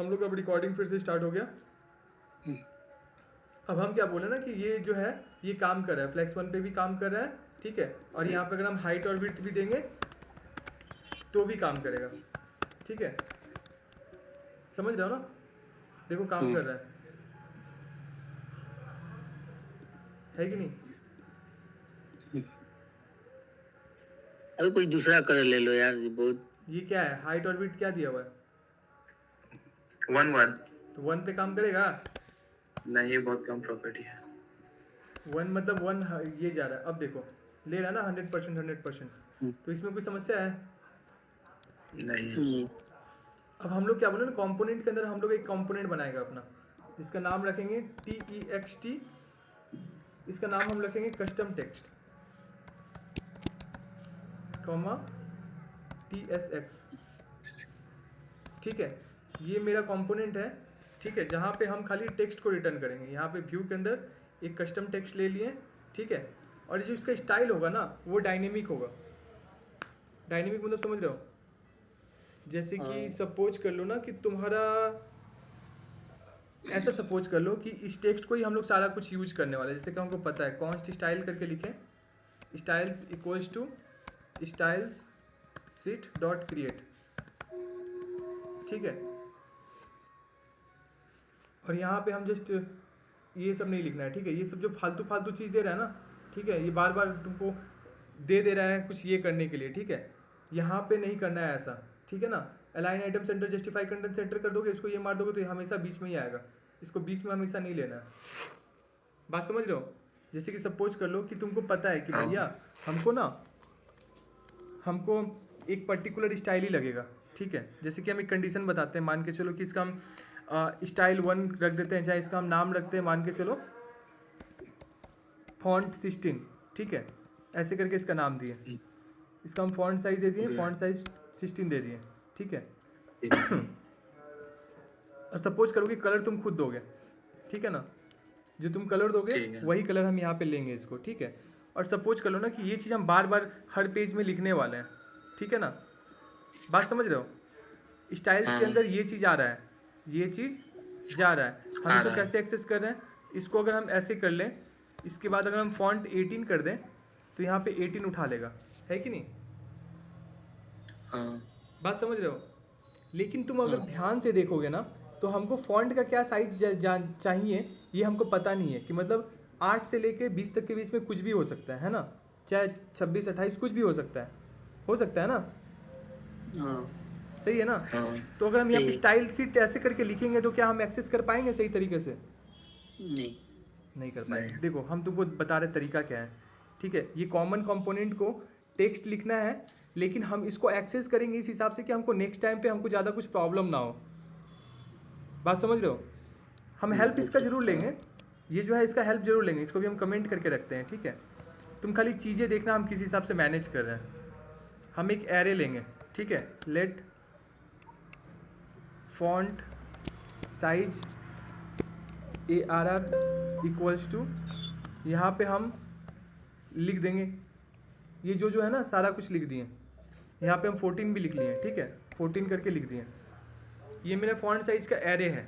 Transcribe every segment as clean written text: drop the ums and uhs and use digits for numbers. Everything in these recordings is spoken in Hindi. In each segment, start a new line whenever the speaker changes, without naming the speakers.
हम लोग अब रिकॉर्डिंग फिर से स्टार्ट हो गया। अब हम क्या बोले ना कि ये जो है ये काम कर रहा है, फ्लेक्स वन पे भी काम कर रहा है, ठीक है। और यहाँ पे अगर हम हाइट और विड्थ भी देंगे तो भी काम करेगा, ठीक है। समझ रहे हो ना, देखो काम कर रहा है कि नहीं।
अभी कोई दूसरा कलर ले लो यार जी, बहुत।
ये क्या है, हाइट और विड्थ क्या दिया हुआ है?
1 1।
तो 1 पे काम करेगा
नहीं, बहुत कम प्रॉपर्टी है।
1 मतलब 1 ये जा रहा है। अब देखो ले रहा है ना 100%, 100%, तो इसमें कोई समस्या है?
नहीं।
अब हम लोग क्या बोले ना, कंपोनेंट के अंदर हम लोग एक कंपोनेंट बनाएगा अपना, जिसका नाम रखेंगे TEXT। इसका नाम हम रखेंगे कस्टम टेक्स्ट, कॉमा TSX, ठीक है। ये मेरा कंपोनेंट है, ठीक है, जहाँ पे हम खाली टेक्स्ट को रिटर्न करेंगे। यहाँ पे व्यू के अंदर एक कस्टम टेक्स्ट ले लिए, ठीक है। और जो इसका स्टाइल होगा ना वो डायनेमिक होगा। डायनेमिक मतलब समझ रहे हो, जैसे कि सपोज कर लो ना कि तुम्हारा, ऐसा सपोज कर लो कि इस टेक्स्ट को ही हम लोग सारा कुछ यूज करने वाले हैं। जैसे कि हमको पता है कॉन्स्ट स्टाइल करके लिखें, styles equals to styles sheet dot create, ठीक है। और यहाँ पे हम जस्ट ये सब नहीं लिखना है, ठीक है। ये सब जो फालतू फालतू चीज़ दे रहा है ना, ठीक है, ये बार बार तुमको दे रहा है कुछ ये करने के लिए, ठीक है। यहाँ पे नहीं करना है ऐसा, ठीक है ना। Align item centre justify content centre कर दोगे, इसको ये मार दोगे तो ये हमेशा बीच में ही आएगा। इसको बीच में हमेशा नहीं लेना है। बात समझ रहे हो? जैसे कि सपोज कर लो कि तुमको पता है कि भैया हमको एक पर्टिकुलर स्टाइल ही लगेगा, ठीक है। जैसे कि हम एक कंडीशन बताते हैं, मान के चलो कि इसका हम स्टाइल 1 रख देते हैं, चाहे इसका हम नाम रखते हैं मान के चलो फॉन्ट 16, ठीक है। ऐसे करके इसका नाम दिए, इसका हम फॉन्ट साइज दे दिए, फॉन्ट साइज 16 दे दिए, ठीक है। और सपोज करो कि कलर तुम खुद दोगे, ठीक है ना। जो तुम कलर दोगे वही कलर हम यहाँ पे लेंगे इसको, ठीक है। और सपोज कर लो ना कि ये चीज़ हम बार बार हर पेज में लिखने वाले हैं, ठीक है ना। बात समझ रहे हो? स्टाइल्स के अंदर ये चीज़ आ रहा है, ये चीज़ जा रहा है, हम इसको कैसे एक्सेस कर रहे हैं? इसको अगर हम ऐसे कर लें, इसके बाद अगर हम फॉन्ट 18 कर दें तो यहाँ पे 18 उठा लेगा, है कि नहीं? बात समझ रहे हो? लेकिन तुम अगर ध्यान से देखोगे ना तो हमको फॉन्ट का क्या साइज चाहिए ये हमको पता नहीं है, कि मतलब 8 से लेके 20 तक के बीच में कुछ भी हो सकता है ना। चाहे 26 28 कुछ भी हो सकता है ना। सही है ना। तो अगर हम यहाँ पे स्टाइल सीट ऐसे करके लिखेंगे तो क्या हम एक्सेस कर पाएंगे सही तरीके से? नहीं कर पाएंगे। देखो हम तुमको बता रहे तरीका क्या है, ठीक है। ये कॉमन कंपोनेंट को टेक्स्ट लिखना है, लेकिन हम इसको एक्सेस करेंगे इस हिसाब से कि हमको नेक्स्ट टाइम पे हमको ज़्यादा कुछ प्रॉब्लम ना हो। बात समझ रहे हो? हम हेल्प इसका ज़रूर लेंगे, ये जो है इसका हेल्प ज़रूर लेंगे, इसको भी हम कमेंट करके रखते हैं, ठीक है। तुम खाली चीज़ें देखना हम किस हिसाब से मैनेज कर रहे हैं। हम एक एरे लेंगे, ठीक है। Let font size ARR equals to, यहाँ पे हम लिख देंगे ये जो है ना सारा कुछ लिख दिए। यहाँ पे हम 14 भी लिख लिए, ठीक है, 14 करके लिख दिए। ये मेरा फॉन्ट साइज का एरे है।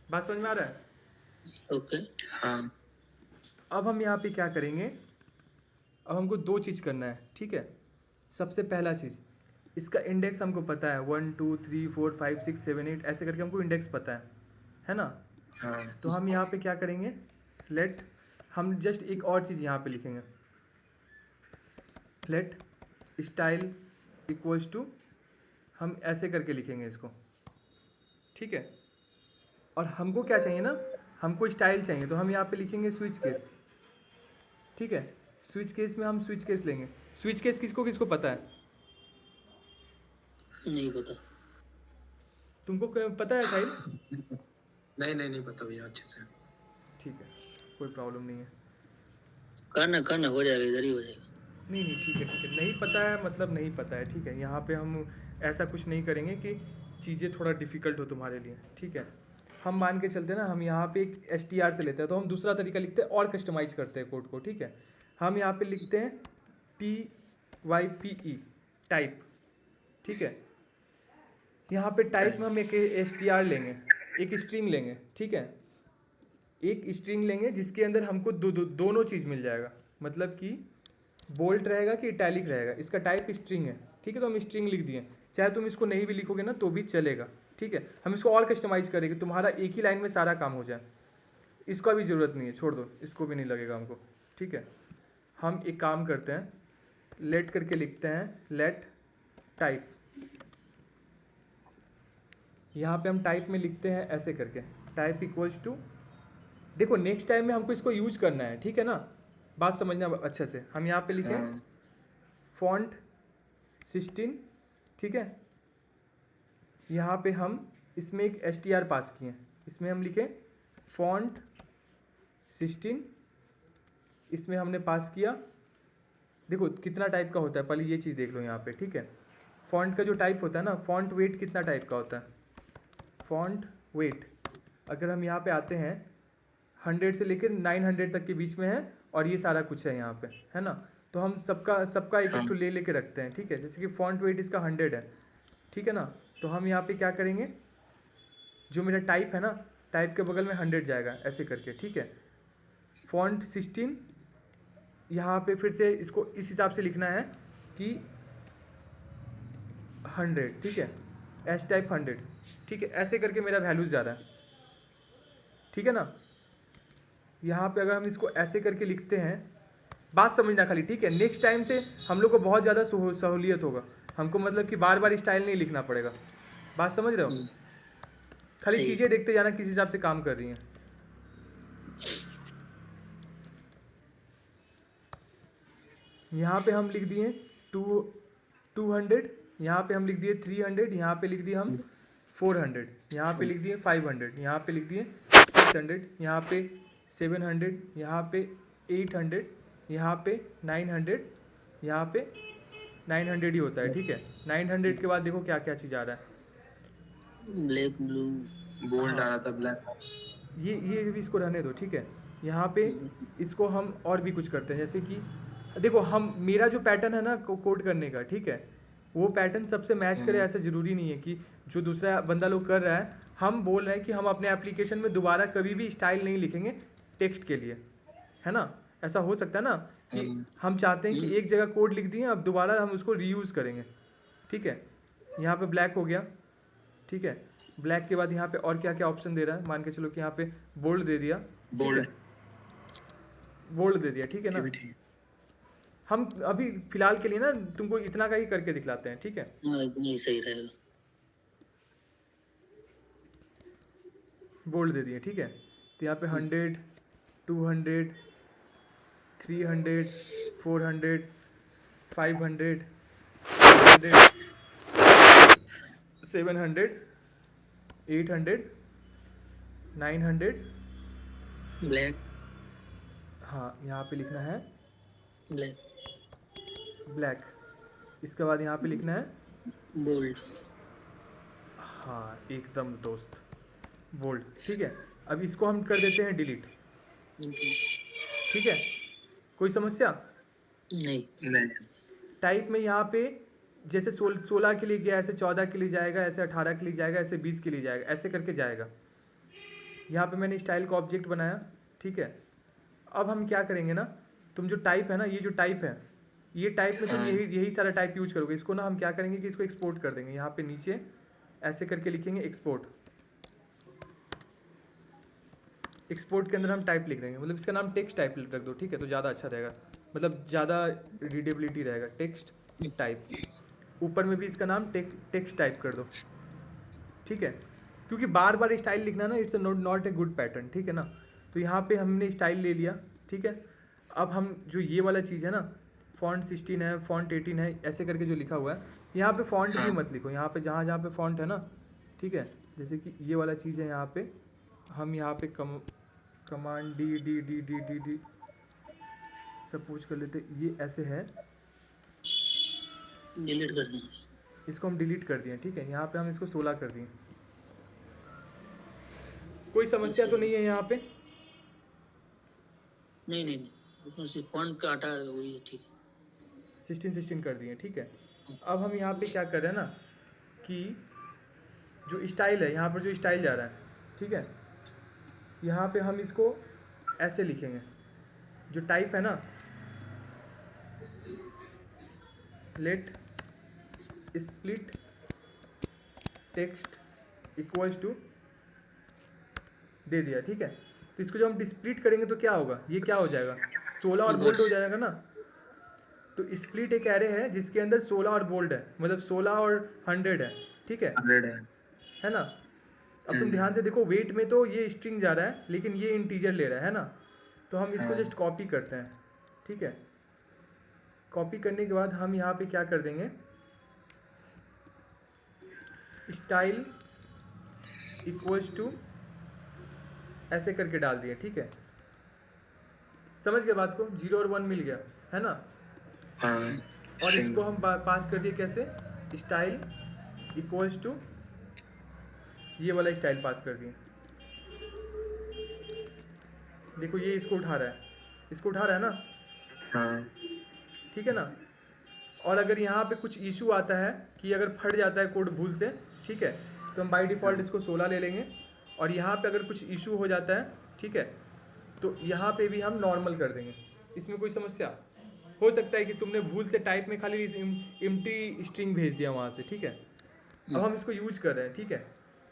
बात समझ में आ रहा है?
ओके।
हाँ।
अब हम यहाँ पे क्या करेंगे, अब हमको 2 चीज़ करना है, ठीक है। सबसे पहला चीज़, इसका इंडेक्स हमको पता है 1 2 3 4 5 6 7 8 ऐसे करके हमको इंडेक्स पता है ना। तो हम यहाँ पे क्या करेंगे, लेट हम जस्ट एक और चीज़ यहाँ पे लिखेंगे, लेट स्टाइल इक्वल्स टू, हम ऐसे करके लिखेंगे इसको, ठीक है। और हमको क्या चाहिए ना, हमको स्टाइल चाहिए, तो हम यहाँ पे लिखेंगे स्विच केस, ठीक है। स्विच केस में हम स्विच केस लेंगे। स्विच केस किसको किसको पता है?
नहीं पता।
तुमको पता है साहिल?
नहीं पता भैया अच्छे से।
ठीक है, कोई प्रॉब्लम नहीं है।
करना हो जाएगा, इधर ही हो जाएगा।
नहीं ठीक है, नहीं पता है मतलब नहीं पता है, ठीक है। यहाँ पे हम ऐसा कुछ नहीं करेंगे कि चीज़ें थोड़ा डिफ़िकल्ट हो तुम्हारे लिए, ठीक है। हम मान के चलते हैं ना, हम यहाँ पे एक str से लेते हैं, तो हम दूसरा तरीका लिखते हैं और कस्टमाइज़ करते हैं कोड को, ठीक है। हम यहाँ पे लिखते हैं TYPE टाइप, ठीक है। यहाँ पे टाइप में हम एक str लेंगे, एक स्ट्रिंग लेंगे, ठीक है। एक स्ट्रिंग लेंगे जिसके अंदर हमको दोनों चीज़ मिल जाएगा, मतलब कि बोल्ट रहेगा कि इटैलिक रहेगा। इसका टाइप स्ट्रिंग है, ठीक है। तो हम स्ट्रिंग लिख दिए, चाहे तुम इसको नहीं भी लिखोगे ना तो भी चलेगा, ठीक है। हम इसको और कस्टमाइज़ करेंगे, तुम्हारा एक ही लाइन में सारा काम हो जाए। इसका भी ज़रूरत नहीं है, छोड़ दो, इसको भी नहीं लगेगा हमको, ठीक है। हम एक काम करते हैं, लेट करके लिखते हैं, लेट टाइप। यहाँ पे हम टाइप में लिखते हैं ऐसे करके, टाइप इक्वल्स टू, देखो नेक्स्ट टाइम में हमको इसको यूज करना है, ठीक है ना। बात समझना अच्छे से। हम यहाँ पे लिखें फॉन्ट 16, ठीक है। यहाँ पे हम इसमें एक str पास किए, इसमें हम लिखें फॉन्ट 16, इसमें हमने पास किया। देखो कितना टाइप का होता है, पहले ये चीज़ देख लो यहाँ पे, ठीक है। फॉन्ट का जो टाइप होता है ना, फॉन्ट वेट कितना टाइप का होता है, फॉन्ट वेट अगर हम यहाँ पे आते हैं 100 से लेकर 900 तक के बीच में है, और ये सारा कुछ है यहाँ पे, है ना। तो हम सबका एक एक ले लेके रखते हैं, ठीक है। जैसे कि फॉन्ट वेट इसका 100 है, ठीक है ना। तो हम यहाँ पे क्या करेंगे, जो मेरा टाइप है ना, टाइप के बगल में 100 जाएगा ऐसे करके, ठीक है। फॉन्ट 16, यहाँ पे फिर से इसको इस हिसाब से लिखना है कि 100, ठीक है। एस टाइप 100, ठीक है। ऐसे करके मेरा वैल्यूज़ जा रहा है, ठीक है ना। यहाँ पे अगर हम इसको ऐसे करके लिखते हैं, बात समझना खाली, ठीक है। नेक्स्ट टाइम से हम लोग को बहुत ज़्यादा सहूलियत होगा, हमको मतलब कि बार बार स्टाइल नहीं लिखना पड़ेगा। बात समझ रहे हो, खाली चीज़ें देखते जाना किस हिसाब से काम कर रही हैं। यहाँ पे हम लिख दिए 200, यहाँ पे हम लिख दिए 300, यहाँ पे लिख दिए हम 400, यहाँ पे लिख दिए 500, यहाँ पे लिख दिए 600, यहाँ पे 700, यहाँ पे 800, यहाँ पे 900, यहाँ पे 900 ही होता है, ठीक है। 900 के बाद देखो क्या क्या चीज़ आ रहा है,
ब्लैक ब्लू
बोल्ड आ रहा था, ब्लैक।
ये भी इसको रहने दो, ठीक है। यहाँ पे इसको हम और भी कुछ करते हैं, जैसे कि देखो हम, मेरा जो पैटर्न है ना कोड करने का, ठीक है, वो पैटर्न सबसे मैच करे ऐसा ज़रूरी नहीं है कि जो दूसरा बंदा लोग कर रहा है। हम बोल रहे हैं कि हम अपने एप्लीकेशन में दोबारा कभी भी स्टाइल नहीं लिखेंगे टेक्स्ट के लिए, है ना। ऐसा हो सकता है ना कि हम चाहते हैं कि एक जगह कोड लिख दिए, अब दोबारा हम उसको रीयूज़ करेंगे, ठीक है। यहाँ पे ब्लैक हो गया, ठीक है। ब्लैक के बाद यहाँ पे और क्या क्या ऑप्शन दे रहा है, मान के चलो कि यहाँ पे बोल्ड दे दिया,
बोल्ड,
बोल्ड दे दिया, ठीक है ना। हम अभी फिलहाल के लिए ना तुमको इतना का ही करके दिखलाते हैं, ठीक है।
नहीं सही रहेगा।
बोल्ड दे दिए, ठीक है। तो यहाँ पे 100, 200, 300, 400, 500, 700, 800, 900,
ब्लैक,
हाँ यहाँ पे लिखना है
ब्लैक,
ब्लैक। इसके बाद यहाँ पे लिखना है
बोल्ड,
हाँ एकदम दोस्त, बोल्ड, ठीक है। अब इसको हम कर देते हैं डिलीट, ठीक है। कोई समस्या
नहीं।
टाइप में यहाँ पे जैसे 16 के लिए गया, ऐसे 14 के लिए जाएगा, ऐसे 18 के लिए जाएगा, ऐसे 20 के लिए जाएगा, ऐसे करके जाएगा। यहाँ पे मैंने स्टाइल का ऑब्जेक्ट बनाया, ठीक है। अब हम क्या करेंगे ना, तुम जो टाइप है ना, ये जो टाइप है, ये टाइप में तुम यही सारा टाइप यूज करोगे। इसको ना हम क्या करेंगे कि इसको एक्सपोर्ट कर देंगे। यहाँ पे नीचे ऐसे करके लिखेंगे एक्सपोर्ट, एक्सपोर्ट के अंदर हम टाइप लिख देंगे, मतलब इसका नाम टेक्स्ट टाइप रख दो, ठीक है। तो ज़्यादा अच्छा रहेगा, मतलब ज़्यादा रीडेबिलिटी रहेगा, टेक्स्ट टाइप। ऊपर में भी इसका नाम टेक्स्ट टाइप कर दो, ठीक है। क्योंकि बार बार स्टाइल लिखना ना, it's not a good pattern, ठीक है ना। तो यहाँ पे हमने स्टाइल ले लिया, ठीक है। अब हम जो ये वाला चीज़ है ना, फॉन्ट 16 है, फॉन्ट 18 है, ऐसे करके जो लिखा हुआ है, यहाँ पे फॉन्ट भी मत लिखो। यहाँ पे जहाँ जहाँ पे फॉन्ट है ना, ठीक है, जैसे कि ये वाला चीज़ है, यहाँ पे हम यहाँ पे command D D D D D D suppose कर लेते, ये ऐसे है,
डिलीट कर देंगे।
इसको हम डिलीट कर दिए, ठीक है। यहाँ पे हम इसको 16 कर दिए। कोई समस्या तो नहीं है यहाँ पे?
नहीं, उसमें से फॉन्ट का हटा वही है, ठीक है।
16 कर दिए, ठीक है। अब हम यहाँ पे क्या कर रहे हैं ना कि जो स्टाइल है, यहाँ पर जो स्टाइल जा रहा है, ठीक है, यहाँ पे हम इसको ऐसे लिखेंगे। जो टाइप है ना, let split text equals to दे दिया, ठीक है। तो इसको जब हम स्प्लिट करेंगे तो क्या होगा, ये क्या हो जाएगा, 16 और बोल्ड हो जाएगा ना। तो स्प्लिट एक एरे है जिसके अंदर 16 और बोल्ड है, मतलब 16 और 100 है, ठीक है
100
है ना। अब तुम ध्यान से देखो, वेट में तो ये स्ट्रिंग जा रहा है लेकिन ये इंटीजर ले रहा है ना। तो हम इसको जस्ट कॉपी करते हैं, ठीक है। कॉपी करने के बाद हम यहाँ पे क्या कर देंगे, स्टाइल इक्वल्स टू ऐसे करके डाल दिया, ठीक है। समझ गए बात को, 0 और 1 मिल गया है ना।
हाँ
और इसको हम पास कर दिए कैसे, स्टाइल इक्वल्स टू ये वाला स्टाइल पास कर दिए। देखो ये इसको उठा रहा है, इसको उठा रहा है ना,
हाँ
ठीक है ना। और अगर यहाँ पे कुछ इशू आता है कि अगर फट जाता है कोड भूल से, ठीक है, तो हम बाय डिफ़ॉल्ट इसको 16 ले लेंगे। और यहाँ पे अगर कुछ इशू हो जाता है, ठीक है, तो यहाँ पे भी हम नॉर्मल कर देंगे। इसमें कोई समस्या हो सकता है कि तुमने भूल से टाइप में खाली एम्प्टी स्ट्रिंग भेज दिया वहाँ से, ठीक है। अब हम इसको यूज कर रहे हैं, ठीक है।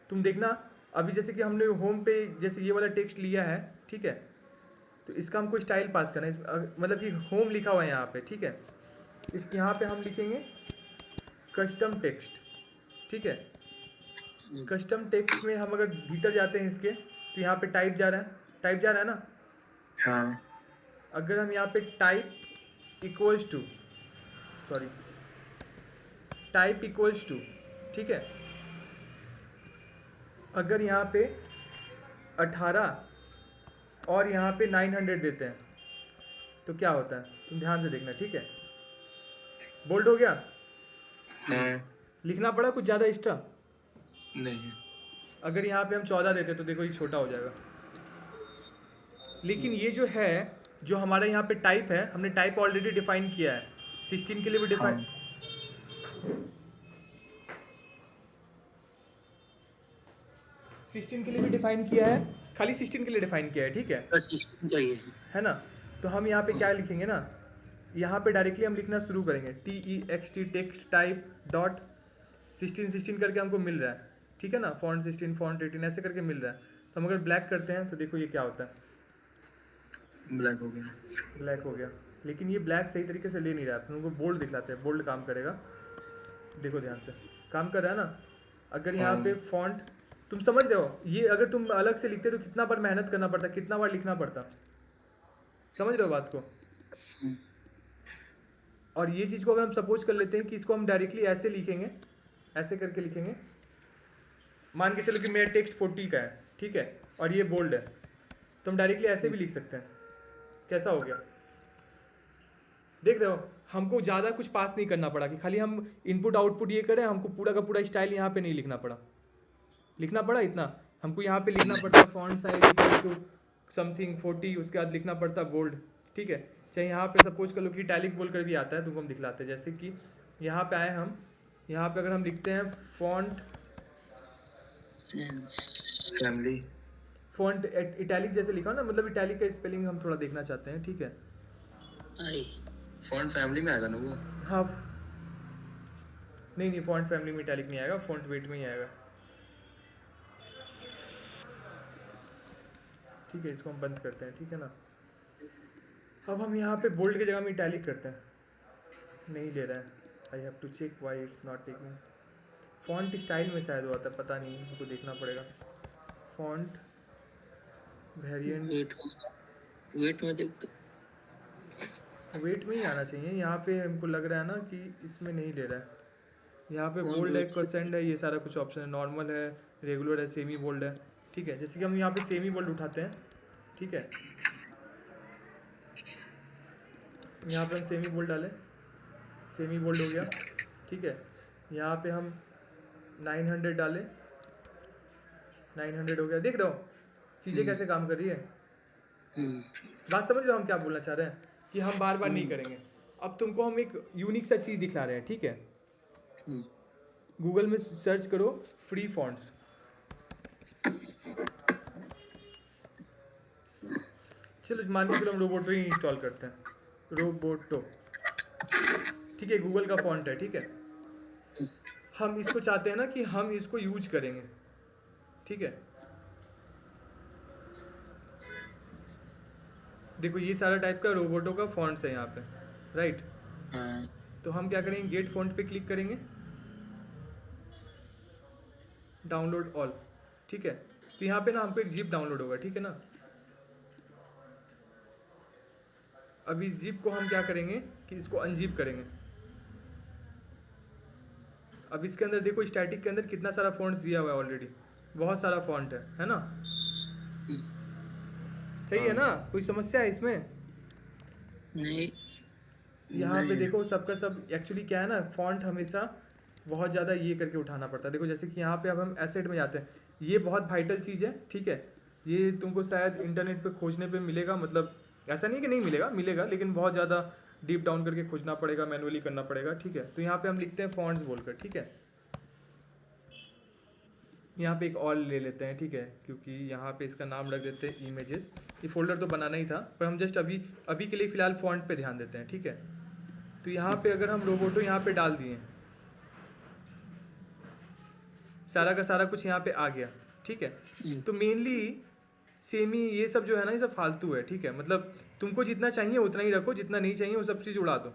तुम देखना अभी जैसे कि हमने होम पे जैसे ये वाला टेक्स्ट लिया है, ठीक है, तो इसका हमको स्टाइल पास करना है, मतलब कि होम लिखा हुआ है यहाँ पे, ठीक है। इसके यहाँ पे हम लिखेंगे कस्टम टेक्स्ट, ठीक है। कस्टम टेक्स्ट में हम अगर भीतर जाते हैं इसके, तो यहाँ पे टाइप जा रहा है, टाइप जा रहा है ना।
हाँ
अगर हम यहाँ पे टाइप इक्वल्स टू ठीक है, अगर यहाँ पे 18 और यहाँ पे 900 देते हैं तो क्या होता है, तुम ध्यान से देखना, ठीक है। बोल्ड हो गया,
हाँ
लिखना पड़ा कुछ ज़्यादा एक्स्ट्रा।
नहीं
अगर यहाँ पे हम 14 देते तो देखो ये छोटा हो जाएगा। लेकिन ये जो है, जो हमारा यहाँ पे टाइप है, हमने टाइप ऑलरेडी डिफाइन किया है, 16 के लिए भी डिफाइन,
हाँ
16 के लिए भी डिफाइन किया है, खाली 16 के लिए डिफाइन किया है, ठीक है,
बस सिस्टम चाहिए।
है ना। तो हम यहाँ पे क्या लिखेंगे ना, यहाँ पे डायरेक्टली हम लिखना शुरू करेंगे, TEXT टेक्स्ट टाइप डॉट 16 करके हमको मिल रहा है, ठीक है ना। फॉन्ट 16 फॉन्ट 18 ऐसे करके मिल रहा है। तो हम अगर ब्लैक करते हैं तो देखो ये क्या होता है,
ब्लैक हो गया।
ब्लैक हो गया। लेकिन ये ब्लैक सही तरीके से ले नहीं रहा है, तुमको बोल्ड दिखलाते हैं, बोल्ड काम करेगा, देखो ध्यान से काम कर रहा है ना। अगर यहाँ पे फॉन्ट तुम समझ रहे हो, ये अगर तुम अलग से लिखते तो कितना बार मेहनत करना पड़ता, कितना बार लिखना पड़ता, समझ रहे हो बात को। और ये चीज़ को अगर हम सपोज कर लेते हैं कि इसको हम डायरेक्टली ऐसे लिखेंगे, ऐसे करके लिखेंगे, मान के चलो कि मेरा टेक्स्ट 40 का है, ठीक है, और ये बोल्ड है, तो हम डायरेक्टली ऐसे भी लिख सकते हैं। कैसा हो गया, देख रहे हो, हमको ज़्यादा कुछ पास नहीं करना पड़ा कि खाली हम इनपुट आउटपुट ये करें, हमको पूरा का पूरा स्टाइल यहाँ पे नहीं लिखना पड़ा। लिखना पड़ा इतना, हमको यहाँ पे लिखना पड़ता font size equal to something 40, उसके बाद लिखना पड़ता बोल्ड, ठीक है। चाहे यहाँ पे सपोज कर लो कि इटैलिक बोल कर भी आता है, तुमको हम दिखलाते हैं। जैसे कि यहाँ पे आए हम, यहाँ पे अगर हम लिखते हैं फॉन्ट
फैमिली,
फॉन्ट इटैलिक जैसे लिखा हो ना, मतलब इटैलिक का स्पेलिंग हम थोड़ा देखना चाहते हैं, ठीक है।
आई
फॉन्ट फैमिली में आएगा ना वो।
हाँ नहीं फॉन्ट फैमिली में इटैलिक नहीं आएगा, फॉन्ट वेट में ही आएगा, ठीक है। इसको हम बंद करते हैं, ठीक है ना। अब हम यहाँ पे बोल्ड की जगह में इटैलिक करते हैं, नहीं ले रहा है, I have to check why it's not taking. Font style में शायद हुआ था, पता नहीं, हमको देखना पड़ेगा। फॉन्ट वेरिएंट
वेट में देखते,
वेट में ही आना चाहिए। यहाँ पे हमको लग रहा है ना कि इसमें नहीं ले रहा है। यहाँ पे बोल्ड है, क्वेसेंट है, ये सारा कुछ ऑप्शन है, नॉर्मल है, रेगुलर है, सेमी बोल्ड है, ठीक है। जैसे कि हम यहाँ पे सेमी बोल्ड उठाते हैं, ठीक है, यहाँ पे हम सेमी बोल्ड डालें, सेमी बोल्ड हो गया, ठीक है। यहाँ पे हम 900 डालें, 900 हो गया। देख रहे हो चीज़ें कैसे काम कर रही है, बात समझ रहे हो हम क्या बोलना चाह रहे हैं, कि हम बार बार नहीं करेंगे। अब तुमको हम एक यूनिक सा चीज़ दिखला रहे हैं, ठीक है। गूगल में सर्च करो फ्री फॉन्ट्स। चलो मान के चलो हम रोबोटो ही इंस्टॉल करते हैं, रोबोटो। ठीक है, गूगल का फॉन्ट है, ठीक है। हम इसको चाहते हैं ना कि हम इसको यूज करेंगे, ठीक है। देखो ये सारा टाइप का रोबोटो का फॉन्ट्स है यहाँ पे, राइट।
हाँ
तो हम क्या करेंगे, गेट फॉन्ट पे क्लिक करेंगे, डाउनलोड ऑल, ठीक है। तो यहाँ पे ना हमको एक जिप डाउनलोड होगा, ठीक है ना। अब इस जिप को हम क्या करेंगे कि इसको अनजिप करेंगे। अब इसके अंदर देखो स्टैटिक के अंदर कितना सारा फॉन्ट्स दिया हुआ है ऑलरेडी, बहुत सारा फॉन्ट है ना। सही है ना, कोई समस्या है इसमें?
नहीं
यहाँ पे
नहीं।
देखो सबका सब एक्चुअली क्या है ना, फॉन्ट हमेशा बहुत ज़्यादा ये करके उठाना पड़ता है। देखो जैसे कि यहाँ पे अब हम एसेट में जाते हैं, ये बहुत वाइटल चीज़ है, ठीक है। ये तुमको शायद इंटरनेट पे खोजने पे मिलेगा, मतलब ऐसा नहीं कि नहीं मिलेगा, मिलेगा, लेकिन बहुत ज़्यादा डीप डाउन करके खोजना पड़ेगा, मैनुअली करना पड़ेगा, ठीक है। तो यहाँ पे हम लिखते हैं फॉन्ट्स बोलकर, ठीक है। यहाँ पे एक ऑल ले लेते हैं, ठीक है, क्योंकि यहाँ पे इसका नाम रख देते हैं इमेजेस। ये फोल्डर तो बनाना ही था, पर हम जस्ट अभी अभी के लिए फ़िलहाल फॉन्ट पे ध्यान देते हैं, ठीक है। तो यहाँ पे अगर हम रोबोटो यहाँ पे डाल दिए, सारा का सारा कुछ यहाँ पे आ गया, ठीक है। तो मेनली सेमी ये सब जो है ना, ये सब फालतू है, ठीक है। मतलब तुमको जितना चाहिए उतना ही रखो, जितना नहीं चाहिए वो सब चीज़ उड़ा दो।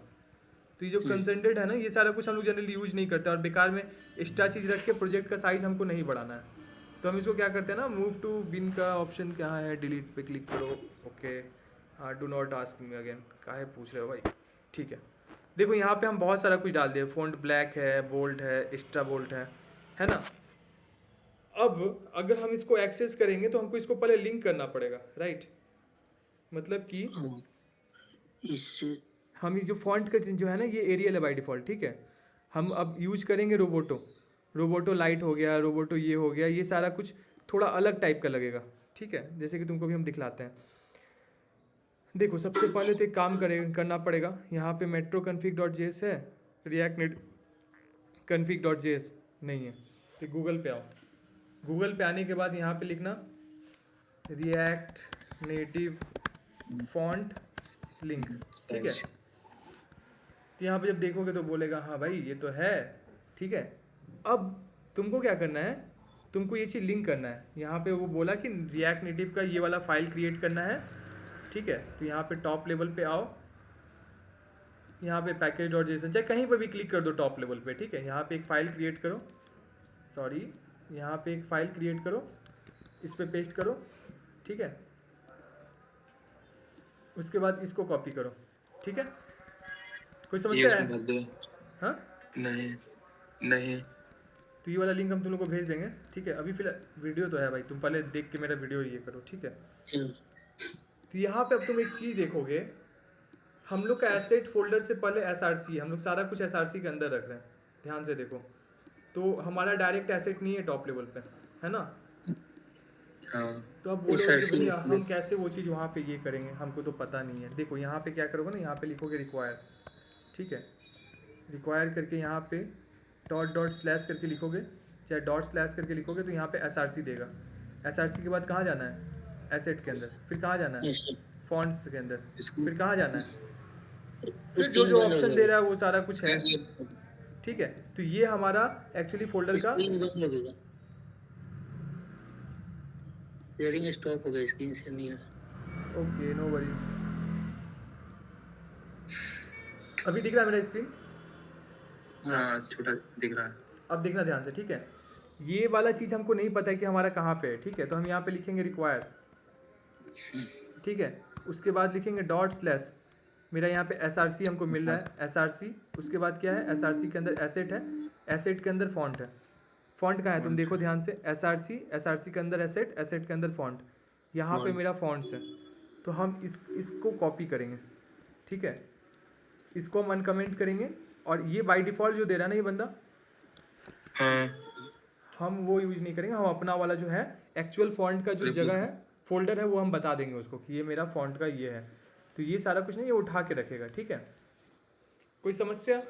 तो ये जो कंसेंटेड है ना, ये सारा कुछ हम लोग जनरली यूज नहीं करते, और बेकार में एक्स्ट्रा चीज़ रख के प्रोजेक्ट का साइज़ हमको नहीं बढ़ाना है। तो हम इसको क्या करते हैं ना, मूव टू बिन का ऑप्शन कहाँ है, डिलीट पे क्लिक करो, ओके। हाँ, do not ask me again, काहे पूछ रहे हो भाई, ठीक है। देखो यहाँ पे हम बहुत सारा कुछ डाल दिए, फ़ॉन्ट ब्लैक है, बोल्ड है, एक्स्ट्रा बोल्ड है ना। अब अगर हम इसको एक्सेस करेंगे तो हमको इसको पहले लिंक करना पड़ेगा, राइट। मतलब कि
इस
हम ये जो फॉन्ट का जो है ना, ये एरियल है बाय डिफ़ॉल्ट, ठीक है। हम अब यूज करेंगे रोबोटो, रोबोटो लाइट हो गया, रोबोटो ये हो गया, ये सारा कुछ थोड़ा अलग टाइप का लगेगा, ठीक है। जैसे कि तुमको भी हम दिखलाते हैं। देखो सबसे पहले तो एक काम करना पड़ेगा, यहाँ पे मेट्रो कन्फिग डॉट जेएस है, react net config dot JS नहीं है। तो गूगल पे आओ, गूगल पे आने के बाद यहाँ पे लिखना रिएक्ट नेटिव फॉन्ट लिंक, ठीक है। तो यहाँ पे जब देखोगे तो बोलेगा हाँ भाई ये तो है, ठीक है। अब तुमको क्या करना है, तुमको ये चीज़ लिंक करना है। यहाँ पे वो बोला कि रिएक्ट नेटिव का ये वाला फाइल क्रिएट करना है, ठीक है। तो यहाँ पे टॉप लेवल पे आओ, यहाँ पे पैकेज डॉट जेसन, चाहे कहीं पर भी क्लिक कर दो टॉप लेवल पे, ठीक है। यहाँ पे एक फ़ाइल क्रिएट करो, सॉरी, यहाँ पे एक फ़ाइल क्रिएट करो, इस पर पेस्ट करो, ठीक है। उसके बाद इसको कॉपी करो, ठीक है। कोई
ये
समस्या
उसमें
है?
भर दो।
हाँ,
नहीं नहीं।
तो ये वाला लिंक हम तुम लोग को भेज देंगे, ठीक है। अभी फिलहाल वीडियो तो है भाई, तुम पहले देख के मेरा वीडियो ये करो, ठीक है। तो यहाँ पे अब तुम एक चीज़ देखोगे, हम लोग का एसेट फोल्डर से पहले एसआरसी, हम लोग सारा कुछ एसआरसी के अंदर रख रहे हैं, ध्यान से देखो। तो हमारा डायरेक्ट एसेट नहीं है टॉप लेवल पे, है ना।
हाँ
तो अब बोलोगे कि भैया हम कैसे वो चीज़ वहाँ पे ये करेंगे, हमको तो पता नहीं है। देखो यहाँ पे क्या करोगे ना, यहाँ पे लिखोगे रिक्वायर, ठीक है। रिक्वायर करके यहाँ पे डॉट डॉट स्लैश करके लिखोगे, चाहे डॉट स्लैश करके लिखोगे तो यहाँ पे एसआरसी देगा। एसआरसी के बाद कहाँ जाना है, एसेट के अंदर, फिर कहाँ जाना है, फॉन्ट्स के अंदर, फिर कहाँ जाना है, फिर जो जो ऑप्शन दे रहा है वो सारा कुछ है, ठीक है। तो ये हमारा एक्चुअली फोल्डर का
शेयरिंग स्टॉप हो गया, स्क्रीन शेयर नहीं है।
Okay, no worries. अभी दिख रहा है मेरा स्क्रीन?
हाँ, छोटा दिख रहा है।
अब देखना ध्यान से, ठीक है। ये वाला चीज़ हमको नहीं पता है कि हमारा कहाँ पे है, ठीक है। तो हम यहाँ पे लिखेंगे रिक्वायर, ठीक है। उसके बाद लिखेंगे डॉट स्लैश, मेरा यहाँ पे एसआरसी हमको मिल रहा है, एसआरसी। उसके बाद क्या है, एसआरसी के अंदर एसेट है, एसेट के अंदर फॉन्ट है। फॉन्ट कहाँ है तुम देखो ध्यान से, एसआरसी, एसआरसी के अंदर एसेट, एसेट के अंदर फॉन्ट। यहाँ पे मेरा फॉन्ट्स है, तो हम इसको कॉपी करेंगे, ठीक है। इसको हम अनकमेंट करेंगे, और ये बाय डिफ़ॉल्ट जो दे रहा है ना ये बंदा,
हाँ
हम वो यूज़ नहीं करेंगे। हम अपना वाला जो है एक्चुअल फॉन्ट का जो जगह है, फोल्डर है, वो हम बता देंगे उसको कि ये मेरा फॉन्ट का ये है। तो ये सारा कुछ नहीं, ये उठा के रखेगा, ठीक है। कोई समस्या?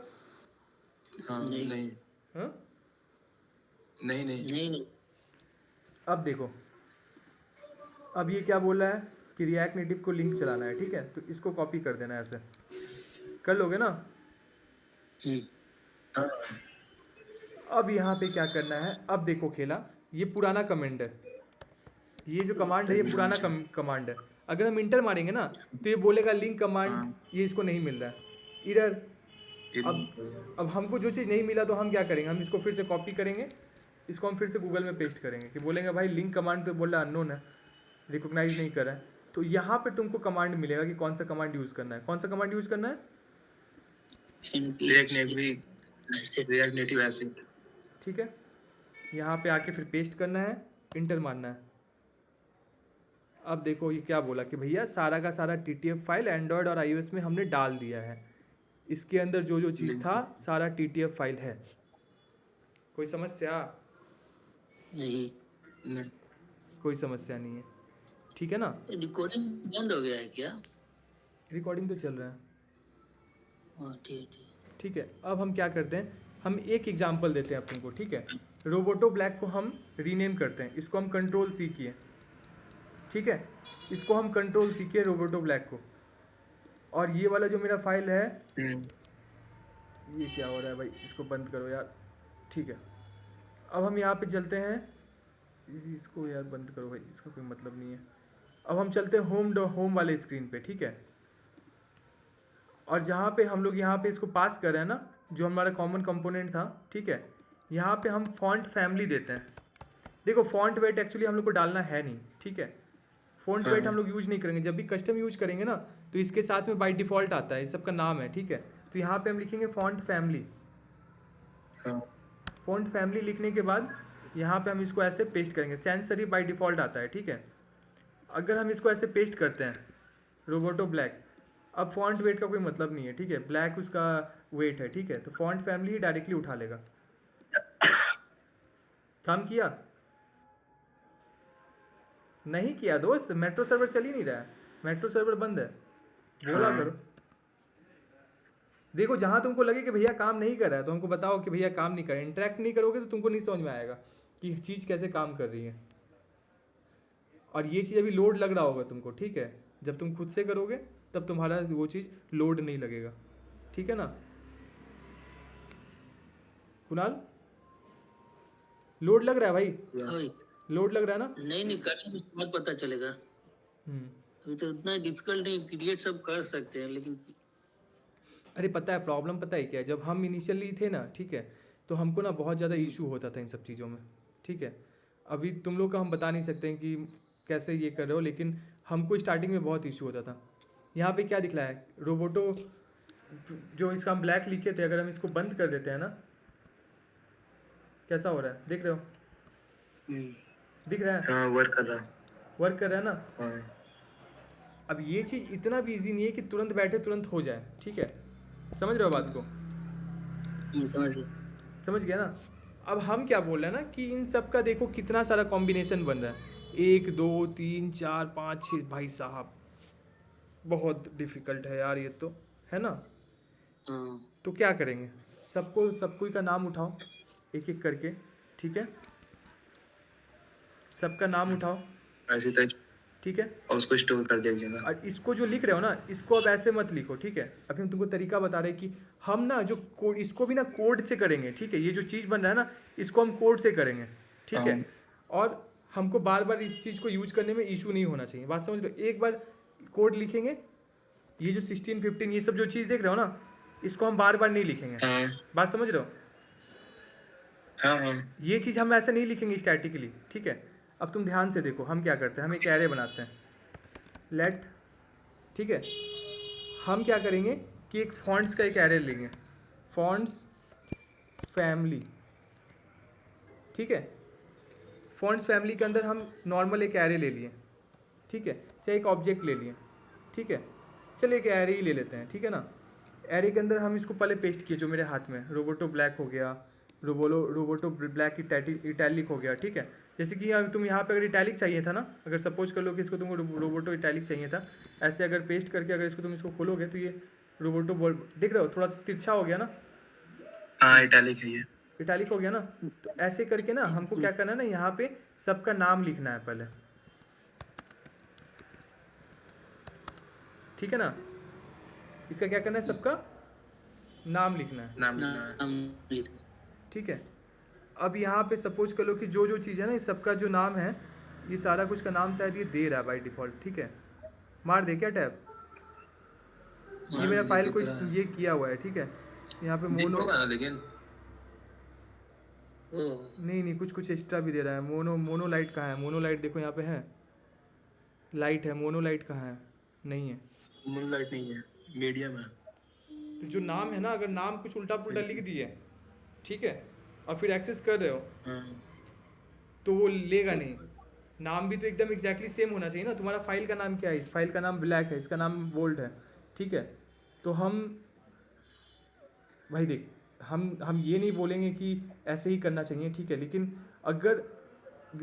हाँ नहीं।
हाँ,
नहीं नहीं
नहीं नहीं।
अब देखो, अब ये क्या बोल रहा है कि रिएक्ट नेटिव को लिंक चलाना है, ठीक है, तो इसको कॉपी कर देना है, ऐसे कर लोगे ना।
हम्म।
हाँ
अब यहाँ पे क्या करना है, अब देखो खेला, ये पुराना कमांड है, ये जो कमांड है ये पुराना कमांड है। अगर हम इंटर मारेंगे ना तो ये बोलेगा लिंक कमांड,
हाँ
ये इसको नहीं मिल रहा है इधर। अब हमको जो चीज़ नहीं मिला तो हम क्या करेंगे, हम इसको फिर से कॉपी करेंगे, इसको हम फिर से गूगल में पेस्ट करेंगे कि बोलेंगे भाई लिंक कमांड तो बोल रहा अननोन है, रिकॉग्नाइज नहीं कर रहा है। तो यहाँ पे तुमको कमांड मिलेगा कि कौन सा कमांड यूज़ करना है, कौन सा कमांड यूज़ करना है।
रिएक्ट नेटिव ऐसे।
ठीक है, यहाँ पे आके फिर पेस्ट करना है, इंटर मारना है। अब देखो ये क्या बोला कि भैया सारा का सारा TTF फाइल एंड्रॉयड और iOS में हमने डाल दिया है, इसके अंदर जो जो चीज़ था सारा TTF फाइल है। कोई समस्या?
नहीं।
नहीं
कोई समस्या नहीं है, ठीक है ना।
रिकॉर्डिंग बंद हो गया है क्या?
रिकॉर्डिंग तो चल रहा है,
हाँ ठीक ठीक।
ठीक है। अब हम क्या करते हैं, हम एक एग्जांपल देते हैं अपन को, ठीक है। रोबोटो ब्लैक को हम रीनेम करते हैं, इसको हम कंट्रोल C किए, ठीक है, इसको हम कंट्रोल C किए रोबोटो ब्लैक को। और ये वाला जो मेरा फाइल है, ये क्या हो रहा है भाई, इसको बंद करो यार, ठीक है। अब हम यहाँ पे चलते हैं, इसको यार बंद करो भाई, इसका कोई मतलब नहीं है। अब हम चलते हैं होम वाले स्क्रीन पे, ठीक है। और जहाँ पे हम लोग यहाँ पे इसको पास कर रहे हैं ना, जो हमारा कॉमन कंपोनेंट था, ठीक है, यहाँ पे हम फॉन्ट फैमिली देते हैं। देखो फॉन्ट वेट एक्चुअली हम लोग को डालना है नहीं, ठीक है, फॉन्ट वेट हम लोग यूज नहीं करेंगे। जब भी कस्टम यूज करेंगे ना तो इसके साथ में बाय डिफ़ॉल्ट आता है, इस सब का नाम है, ठीक है। तो यहाँ पे हम लिखेंगे फॉन्ट फैमिली। फॉन्ट फैमिली लिखने के बाद यहाँ पे हम इसको ऐसे पेस्ट करेंगे, सैंस सेरिफ बाय डिफ़ॉल्ट आता है, ठीक है। अगर हम इसको ऐसे पेस्ट करते हैं रोबोटो ब्लैक, अब फॉन्ट वेट का कोई मतलब नहीं है, ठीक है, ब्लैक उसका वेट है, ठीक है, तो फॉन्ट फैमिली ही डायरेक्टली उठा लेगा। काम किया? नहीं किया दोस्त, मेट्रो सर्वर चल ही नहीं रहा है, मेट्रो सर्वर बंद है, बोला करो। देखो जहाँ तुमको लगे कि भैया काम नहीं कर रहा है तो हमको बताओ कि भैया काम नहीं कर रहा है। इंटरेक्ट नहीं करोगे तो तुमको नहीं समझ में आएगा कि चीज़ कैसे काम कर रही है। और ये चीज़ अभी लोड लग रहा होगा तुमको, ठीक है, जब तुम खुद से करोगे तब तुम्हारा वो चीज़ लोड नहीं लगेगा, ठीक है ना। कुणाल लोड लग रहा है भाई, लोड लग रहा है ना।
नहीं नहीं, करेंगे उसके बाद पता चलेगा। अभी तो उतना डिफिकल्ट नहीं, क्रिएट सब कर सकते हैं लेकिन।
अरे पता है प्रॉब्लम पता है क्या है, जब हम इनिशियली थे ना, ठीक है, तो हमको ना बहुत ज़्यादा इशू होता था इन सब चीज़ों में, ठीक है। अभी तुम लोग का हम बता नहीं सकते हैं कि कैसे ये कर रहे हो, लेकिन हमको स्टार्टिंग में बहुत इशू होता था। यहाँ पे क्या दिख रहा है, रोबोटो जो इसका हम ब्लैक लिखे थे, अगर हम इसको बंद कर देते हैं ना, कैसा हो रहा है देख रहे हो, दिख रहा है।
हाँ वर्क कर रहा है।
वर्क कर रहा है ना। अब ये चीज़ इतना भी ईजी नहीं है कि तुरंत बैठे तुरंत हो जाए, ठीक है, समझ रहे हो बात को। समझ गया ना। अब हम क्या बोल रहे हैं ना कि इन सब का देखो कितना सारा कॉम्बिनेशन बन रहा है, 1 2 3 4 5 6, भाई साहब बहुत डिफिकल्ट है यार ये तो, है ना। तो क्या करेंगे, सबको का नाम उठाओ एक एक करके, ठीक है, सबका नाम उठाओ,
ऐसे तो
ठीक है,
और उसको स्टोर कर दीजिएगा।
और इसको जो लिख रहे हो ना इसको अब ऐसे मत लिखो, ठीक है। अभी हम तुमको तरीका बता रहे हैं कि हम ना जो कोड, इसको भी ना कोड से करेंगे, ठीक है, ये जो चीज़ बन रहा है ना इसको हम कोड से करेंगे, ठीक है। और हमको बार बार इस चीज़ को यूज करने में इशू नहीं होना चाहिए, बात समझ लो। एक बार कोड लिखेंगे, ये जो 16 15 ये सब जो चीज़ देख रहे हो ना इसको हम बार बार नहीं लिखेंगे, बात समझ रहे हो। ये चीज़ हम ऐसे नहीं लिखेंगे स्टैटिकली, ठीक है। अब तुम ध्यान से देखो, हम क्या करते हैं, हम एक एरे बनाते हैं, लेट, ठीक है। हम क्या करेंगे कि एक फॉन्ट्स का एक एरे लेंगे, फॉन्ट्स फैमिली, ठीक है। फॉन्ट्स फैमिली के अंदर हम नॉर्मल एक एरे ले लिए, ठीक है, चाहे एक ऑब्जेक्ट ले लिए, ठीक है, चलिए एक एरे ही ले लेते हैं, ठीक है ना। एरे के अंदर हम इसको पहले पेस्ट किए, जो मेरे हाथ में रोबोटो ब्लैक हो गया, रोबोटो ब्लैक इटैलिक हो गया, ठीक है। जैसे कि तुम यहाँ पे अगर इटैलिक चाहिए था ना, अगर सपोज कर लो कि इसको तुमको रोबोटो इटैलिक चाहिए था, ऐसे अगर पेस्ट करके अगर तुम इसको खोलोगे तो ये रोबोटो बोल, देख रहे हो थोड़ा सा तिरछा हो गया ना।
हाँ इटैलिक है ये।
इटैलिक हो गया ना। तो ऐसे करके ना हमको क्या करना है ना, यहाँ पे सबका नाम लिखना है पहले, ठीक है ना। इसका क्या करना है, सबका नाम लिखना है,
नाम लिखना है।
नाम लिखना।
ठीक है। अब यहाँ पे सपोज कर लो कि जो जो चीज़ है ना, इस सबका जो नाम है, ये सारा कुछ का नाम शायद ये दे रहा है बाय डिफ़ॉल्ट, ठीक है। मार दे क्या टैब, ये मेरा फाइल को ये किया हुआ है, ठीक है। यहाँ पे मोनो,
होगा ना लेकिन
नहीं कुछ कुछ एक्स्ट्रा भी दे रहा है। मोनो लाइट कहाँ है, मोनो लाइट देखो यहाँ पे है, लाइट है, मोनो लाइट कहाँ है, नहीं है।
मून लाइट नहीं है, मीडियम है।
तो जो नाम है ना, अगर नाम कुछ उल्टा पुल्टा लिख दिए, ठीक है, और फिर एक्सेस कर रहे हो, तो वो लेगा नहीं। नाम भी तो एकदम एग्जैक्टली सेम होना चाहिए ना। तुम्हारा फाइल का नाम क्या है, इस फाइल का नाम ब्लैक है, इसका नाम बोल्ड है, ठीक है। तो हम भाई देख, हम ये नहीं बोलेंगे कि ऐसे ही करना चाहिए, ठीक है, लेकिन अगर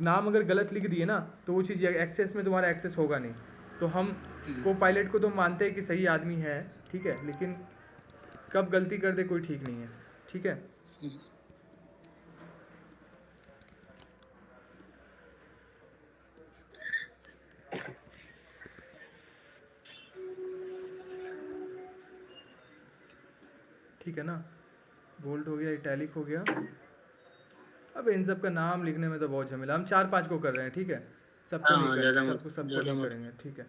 नाम अगर गलत लिख दिए ना, तो वो चीज़ एक्सेस में तुम्हारा एक्सेस होगा नहीं। तो हम को पायलट को तो मानते हैं कि सही आदमी है, ठीक है, लेकिन कब गलती कर दे कोई ठीक नहीं है, ठीक है। ठीक है ना, बोल्ड हो गया, इटैलिक हो गया। अब इन सब का नाम लिखने में तो बहुत झमेला, हम 4-5 को कर रहे हैं, ठीक है, सबको नहीं करेंगे, सबको नहीं करेंगे, ठीक है।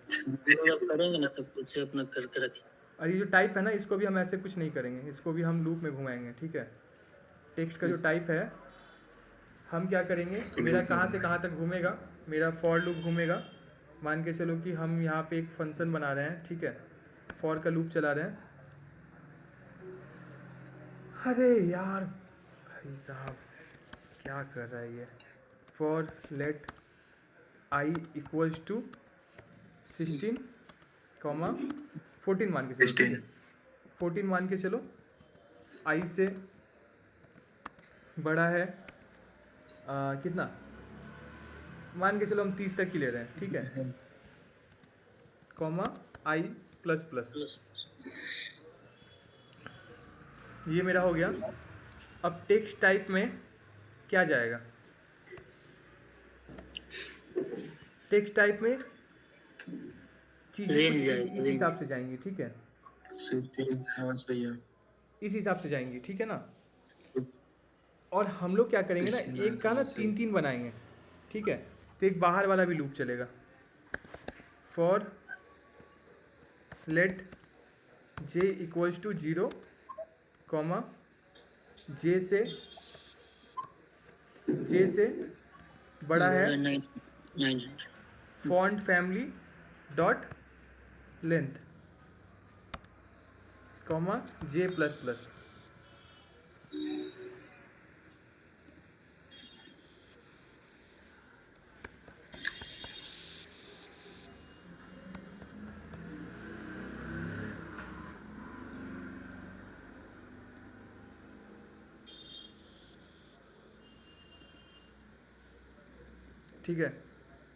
करेंगे ना तब कुछ से अपना करके रखें।
और ये जो टाइप है ना, इसको भी हम ऐसे कुछ नहीं करेंगे, इसको भी हम लूप में घुमाएंगे, ठीक है। टेक्स्ट का जो टाइप है, हम क्या करेंगे, मेरा कहाँ से कहाँ तक घूमेगा, मेरा फॉर लूप घूमेगा। मान के चलो कि हम यहाँ पे एक फंक्शन बना रहे हैं, ठीक है, फॉर का लूप चला रहे हैं। अरे यार भाई साहब, क्या कर रहा है ये। For let I equals to 16, 14 मान के चलो, ठीक है, 14 मान के चलो। आई से बड़ा है कितना, मान के चलो हम 30 तक ही ले रहे हैं, ठीक है, कॉमा आई प्लस प्लस, ये मेरा हो गया। अब टेक्स्ट टाइप में क्या जाएगा, टेक्स्ट टाइप में चीज़ें इस हिसाब से जाएंगी, ठीक है,
हाँ सही है,
इस हिसाब से जाएंगी, ठीक है ना। और हम लोग क्या करेंगे ना, एक का ना 3-3 बनाएंगे, ठीक है। तो एक बाहर वाला भी लूप चलेगा, for let J equals to 0, comma J से बड़ा है font family dot length, comma J plus plus. ठीक है,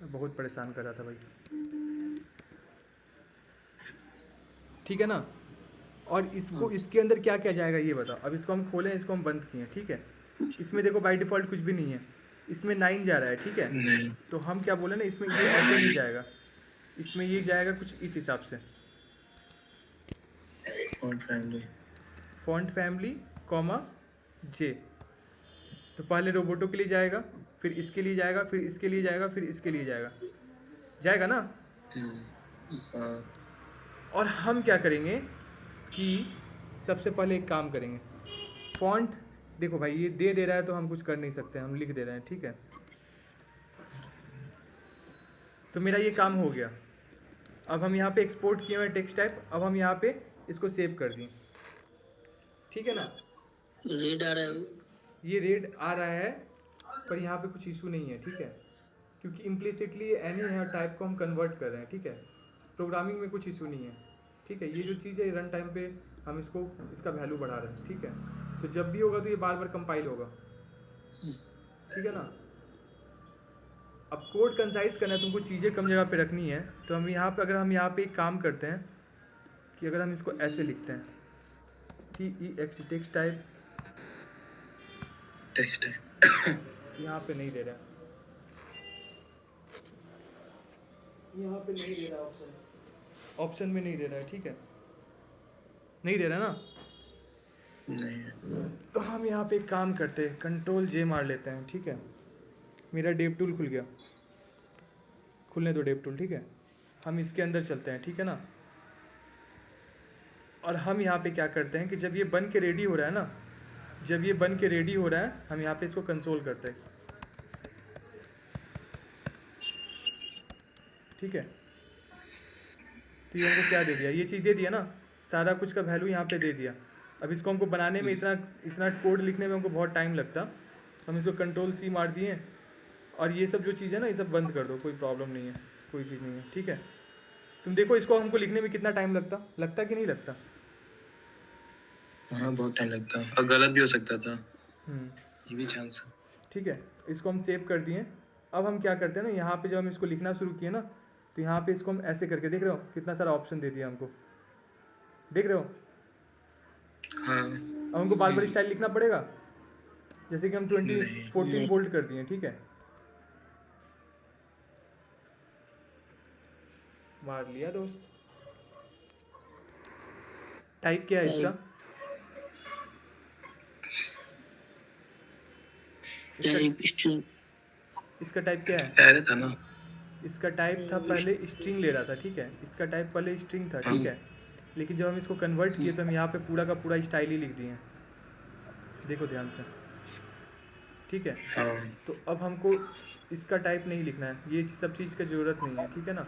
बहुत परेशान कर रहा था भाई, ठीक है ना। और इसको इसके अंदर क्या क्या जाएगा ये बताओ। अब इसको हम खोलें, इसको हम बंद किए, ठीक है। इसमें देखो बाय डिफ़ॉल्ट कुछ भी नहीं है, इसमें 9 जा रहा है, ठीक है। तो हम क्या बोले ना, इसमें ये ऐसे नहीं जाएगा, इसमें ये जाएगा कुछ इस हिसाब से, फॉन्ट फैमिली कॉमा जे। तो पहले रोबोटो के लिए जाएगा, फिर इसके लिए जाएगा, फिर इसके लिए जाएगा, फिर इसके लिए जाएगा, जाएगा ना। और हम क्या करेंगे कि सबसे पहले एक काम करेंगे, फॉन्ट देखो भाई ये दे रहा है तो हम कुछ कर नहीं सकते, हम लिख दे रहे हैं, ठीक है। तो मेरा ये काम हो गया। अब हम यहाँ पे एक्सपोर्ट किए हुए टेक्स्ट टाइप, अब हम यहाँ पे इसको सेव कर दिए, ठीक है ना।
रेड आ रहा है,
ये रेड आ रहा है, पर यहाँ पे कुछ इशू नहीं है, ठीक है, क्योंकि इम्प्लिसिटली एनी है टाइप को हम कन्वर्ट कर रहे हैं, ठीक है। प्रोग्रामिंग में कुछ इशू नहीं है, ठीक है। ये जो चीज़ है रन टाइम पे हम इसका वैल्यू बढ़ा रहे हैं, ठीक है। तो जब भी होगा तो ये बार बार कंपाइल होगा, ठीक है ना। अब कोड कंसाइज करना है, तुमको चीज़ें कम जगह पे रखनी है, तो हम यहाँ पे अगर हम यहाँ पे एक काम करते हैं कि अगर हम इसको ऐसे लिखते हैं कि टेक्स्ट टाइप
टेक्स्ट है।
यहाँ पे नहीं दे रहा, यहाँ पे नहीं दे रहा ऑप्शन में नहीं दे रहा है, ठीक है, नहीं दे रहा ना।
नहीं
तो हम यहाँ पे एक काम करते हैं, कंट्रोल जे मार लेते हैं, ठीक है। मेरा डेव टूल खुल गया, खुलने दो डेव टूल, ठीक है। हम इसके अंदर चलते हैं, ठीक है ना। और हम यहाँ पे क्या करते हैं कि जब ये बन के रेडी हो रहा है ना, जब ये बन के रेडी हो रहा है, हम यहाँ पे इसको कंसोल करते हैं, ठीक है। तो ये हमको क्या दे दिया, ये चीज़ दे दिया ना, सारा कुछ का वैल्यू यहाँ पे दे दिया। अब इसको हमको बनाने में इतना कोड लिखने में हमको बहुत टाइम लगता, हम इसको कंट्रोल सी मार दिए। और ये सब जो चीज़ है ना, ये सब बंद कर दो, कोई प्रॉब्लम नहीं है, कोई चीज़ नहीं है, ठीक है। तुम देखो इसको हमको लिखने में कितना टाइम लगता कि नहीं लगता।
हाँ बहुत टाइम लगता है और गलत भी हो सकता था, ये भी चांस है।
ठीक है, इसको हम सेव कर दिए। अब हम क्या करते हैं ना, यहाँ पे जब हम इसको लिखना शुरू किए ना, तो यहाँ पे इसको हम ऐसे करके, देख रहे हो कितना सारा ऑप्शन दे दिया हमको, देख रहे हो।
हाँ
अब हमको बार बार स्टाइल लिखना पड़ेगा, जैसे कि हम 14 बोल्ट कर दिए, ठीक है, मार लिया दोस्त। टाइप क्या है इसका, इसका टाइप क्या है,
एरे था ना,
इसका टाइप था पहले स्ट्रिंग ले रहा था, ठीक है, इसका टाइप पहले स्ट्रिंग था, ठीक है। लेकिन जब हम इसको कन्वर्ट किए तो हम यहाँ पे पूरा का पूरा स्टाइल ही लिख दिए हैं, देखो ध्यान से, ठीक है। तो अब हमको इसका टाइप नहीं लिखना है, ये सब चीज़ का ज़रूरत नहीं है, ठीक है ना।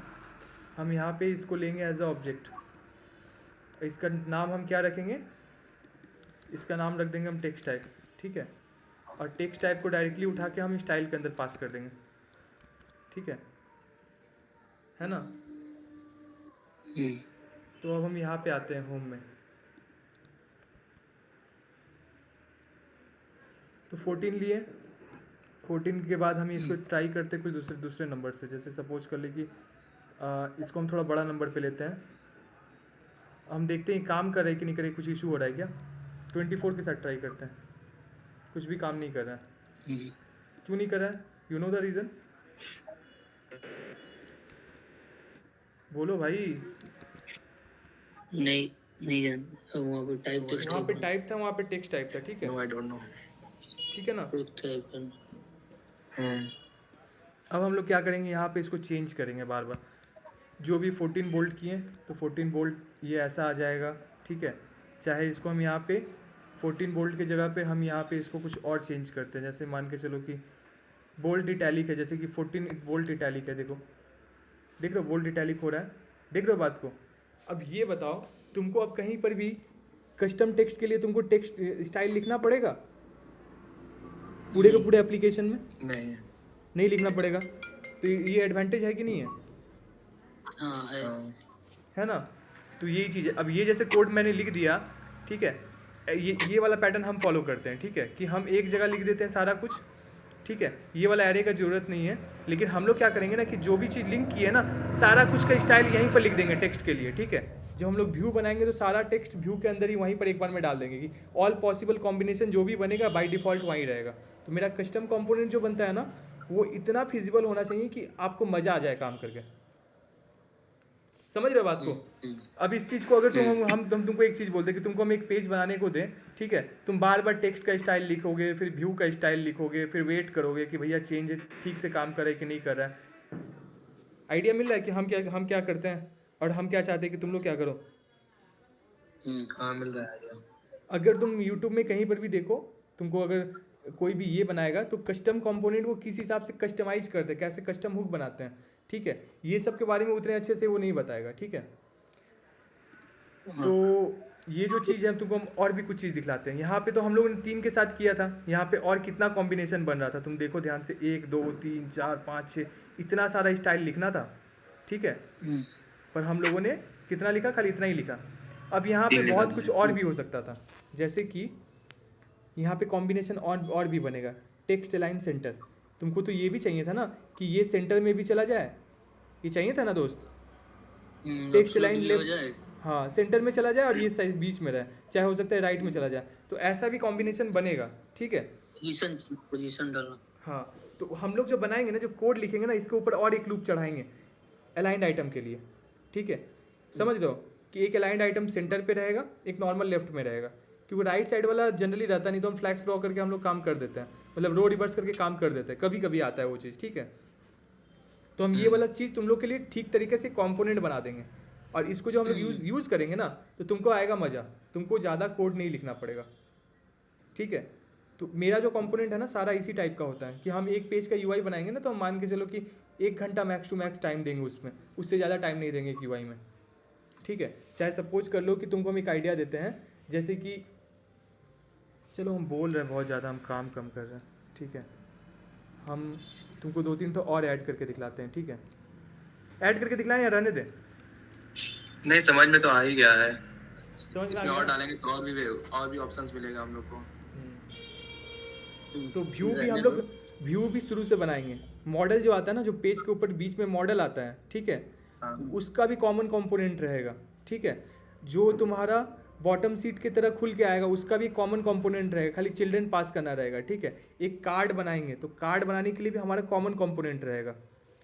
हम यहाँ पे इसको लेंगे एज अ ऑब्जेक्ट, इसका नाम हम क्या रखेंगे, इसका नाम रख देंगे हम टेक्स्ट टाइप, ठीक है। और टेक्स्ट टाइप को डायरेक्टली उठा के हम स्टाइल के अंदर पास कर देंगे, ठीक है ना। तो अब हम यहाँ पे आते हैं होम में, तो 14 लिए, 14 के बाद हम इसको ट्राई करते कुछ दूसरे नंबर से, जैसे सपोज कर ले कि इसको हम थोड़ा बड़ा नंबर पे लेते हैं, हम देखते हैं काम कर रहा है कि नहीं कर रहा है, कुछ इशू हो रहा है क्या। 24 के साथ ट्राई करते हैं, कुछ भी काम नहीं कर रहा है, क्यों नहीं कर रहा है, यू नो द रीज़न, बोलो भाई।
नहीं जानता, वहाँ पे टाइप टेक्स्ट,
वहाँ पे टाइप था, वहाँ पे टेक्स्ट टाइप था, ठीक है,
नो आई डोंट नो,
ठीक है ना।
टाइप
अब हम लोग क्या करेंगे, यहाँ पे इसको चेंज करेंगे बार बार, जो भी 14 बोल्ट किए तो 14 बोल्ट ये ऐसा आ जाएगा, ठीक है। चाहे इसको हम यहाँ पे 14 बोल्ट की जगह पे हम यहाँ पे इसको कुछ और चेंज करते हैं, जैसे मान के चलो कि बोल्ट इटैलिक है, जैसे कि 14 बोल्ट इटैलिक है, देखो देख रहे हो बोल्ट इटैलिक हो रहा है, देख रहे हो बात को। अब ये बताओ तुमको अब कहीं पर भी कस्टम टेक्स्ट के लिए तुमको टेक्स्ट स्टाइल लिखना पड़ेगा पूरे के पूरे एप्लीकेशन में, नहीं लिखना पड़ेगा। तो ये एडवांटेज है कि नहीं है, है ना। तो यही चीज़ है। अब ये जैसे कोड मैंने लिख दिया, ठीक है, ये वाला पैटर्न हम फॉलो करते हैं, ठीक है, कि हम एक जगह लिख देते हैं सारा कुछ, ठीक है। ये वाला एरे का ज़रूरत नहीं है, लेकिन हम लोग क्या करेंगे ना कि जो भी चीज़ लिंक की है ना, सारा कुछ का स्टाइल यहीं पर लिख देंगे टेक्स्ट के लिए, ठीक है। जब हम लोग व्यू बनाएंगे तो सारा टेक्स्ट व्यू के अंदर ही वहीं पर एक बार में डाल देंगे कि ऑल पॉसिबल कॉम्बिनेशन जो भी बनेगा बाय डिफ़ॉल्ट वहीं रहेगा। तो मेरा कस्टम कंपोनेंट जो बनता है ना, वो इतना फिजिबल होना चाहिए कि आपको मज़ा आ जाए काम करके, समझ रहे हो बात को। अब इस चीज़ को अगर तुम तुमको एक चीज़ बोलते कि तुमको हम एक पेज बनाने को दें, ठीक है, तुम बार बार टेक्स्ट का स्टाइल लिखोगे, फिर व्यू का स्टाइल लिखोगे, फिर वेट करोगे कि भैया चेंज ठीक से काम कर रहा है कि नहीं कर रहा है। आइडिया मिल रहा है कि हम क्या करते हैं और हम क्या चाहते हैं कि तुम लोग क्या करो।
हाँ मिल रहा है।
अगर तुम यूट्यूब में कहीं पर भी देखो, तुमको अगर कोई भी ये बनाएगा तो कस्टम कंपोनेंट को किस हिसाब से कस्टमाइज करते हैं, कैसे कस्टम हुक बनाते हैं, ठीक है, ये सब के बारे में उतने अच्छे से वो नहीं बताएगा, ठीक है। तो ये जो चीज़ है तुमको हम और भी कुछ चीज़ दिखलाते हैं। यहाँ पे तो हम लोगों ने 3 के साथ किया था, यहाँ पे और कितना कॉम्बिनेशन बन रहा था तुम देखो ध्यान से, 1 2 3 4 5 6 इतना सारा स्टाइल लिखना था, ठीक है। पर हम लोगों ने कितना लिखा, खाली इतना ही लिखा। अब यहाँ पे बहुत कुछ और भी हो सकता था, जैसे कि यहाँ पे कॉम्बिनेशन और भी बनेगा, टेक्स्ट अलाइन सेंटर। तुमको तो ये भी चाहिए था ना कि ये सेंटर में भी चला जाए, ये चाहिए था ना दोस्त, टेक्स्ट अलाइन लेफ्ट, हाँ सेंटर में चला जाए और ये साइज बीच में रहे, चाहे हो सकता है राइट में चला जाए, तो ऐसा भी कॉम्बिनेशन बनेगा, ठीक है।
पोजीशन डालना।
हाँ, तो हम लोग जो बनाएंगे ना, जो कोड लिखेंगे ना, इसके ऊपर और एक लूप चढ़ाएंगे अलाइंड आइटम के लिए, ठीक है। समझ लो कि एक अलाइंड आइटम सेंटर पे रहेगा, एक नॉर्मल लेफ्ट में रहेगा, क्योंकि राइट साइड वाला जनरली रहता नहीं, तो हम फ्लैग्स ड्रॉ करके हम लोग काम कर देते हैं, मतलब रो रिवर्स करके काम कर देते हैं, कभी कभी आता है वो चीज़, ठीक है। तो हम ये वाला चीज़ तुम लोग के लिए ठीक तरीके से कंपोनेंट बना देंगे, और इसको जो हम लोग यूज़ करेंगे ना, तो तुमको आएगा मज़ा, तुमको ज़्यादा कोड नहीं लिखना पड़ेगा, ठीक है। तो मेरा जो कंपोनेंट है ना, सारा इसी टाइप का होता है कि हम एक पेज का यूआई बनाएंगे ना, तो हम मान के चलो कि 1 घंटा मैक्स टू मैक्स टाइम देंगे उसमें, उससे ज़्यादा टाइम नहीं देंगे यूआई में, ठीक है। चाहे सपोज कर लो कि तुमको हम एक आइडिया देते हैं, जैसे कि चलो हम बोल रहे हैं बहुत ज़्यादा, हम काम कम कर रहे हैं, ठीक है। हम तुमको 2-3 तो और ऐड करके दिखलाते हैं, ठीक है। ऐड करके दिखलाएं या रहने दें?
नहीं, समझ में तो आ ही गया है।
समझ में आ
इसमें और
गया?
डालेंगे तो और भी ऑप्शंस मिलेगा हम लोग को।
तो व्यू भी शुरू से बनाएंगे। मॉडल जो आता है ना, जो पेज के ऊपर बीच में मॉडल आता है, ठीक है,
हाँ।
उसका भी कॉमन कंपोनेंट रहेगा, ठीक है। जो तुम्हारा बॉटम सीट की तरह खुल के आएगा, उसका भी कॉमन कंपोनेंट रहेगा, खाली चिल्ड्रन पास करना रहेगा, ठीक है। एक कार्ड बनाएंगे, तो कार्ड बनाने के लिए भी हमारा कॉमन कंपोनेंट रहेगा,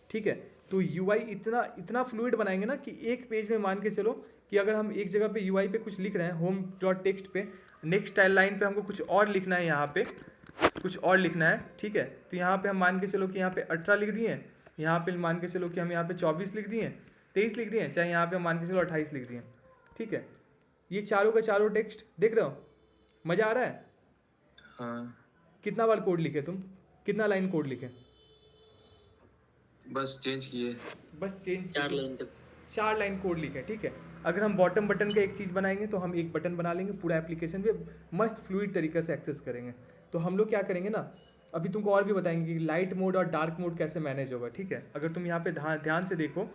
ठीक है। तो यूआई इतना फ्लूइड बनाएंगे ना कि एक पेज में मान के चलो कि अगर हम एक जगह पे यूआई पे कुछ लिख रहे हैं, होम डॉट टेक्स्ट पे, नेक्स्ट लाइन पे हमको कुछ और लिखना है, यहाँ पे कुछ और लिखना है, ठीक है। तो यहाँ पे हम मान के चलो कि यहाँ पे 18 लिख दिए, यहाँ पे मान के चलो कि हम यहाँ पे 24 लिख दिए, 23 लिख दिए, चाहे यहाँ पे हम मान के चलो 28 लिख दिए, ठीक है। ये चारों का चारों टेक्स्ट देख रहे हो, मज़ा आ रहा है?
हाँ।
कितना बार कोड लिखे तुम, कितना लाइन कोड लिखे?
बस चेंज किए।
बस चेंज
4 लाइन तक।
4 लाइन कोड लिखे, ठीक है। अगर हम बॉटम बटन का एक चीज़ बनाएंगे, तो हम एक बटन बना लेंगे, पूरा एप्लीकेशन पे मस्त फ्लूइड तरीके से एक्सेस करेंगे। तो हम लोग क्या करेंगे ना, अभी तुमको और भी बताएंगे कि लाइट मोड और डार्क मोड कैसे मैनेज होगा, ठीक है। अगर तुम यहाँ पे ध्यान से देखो,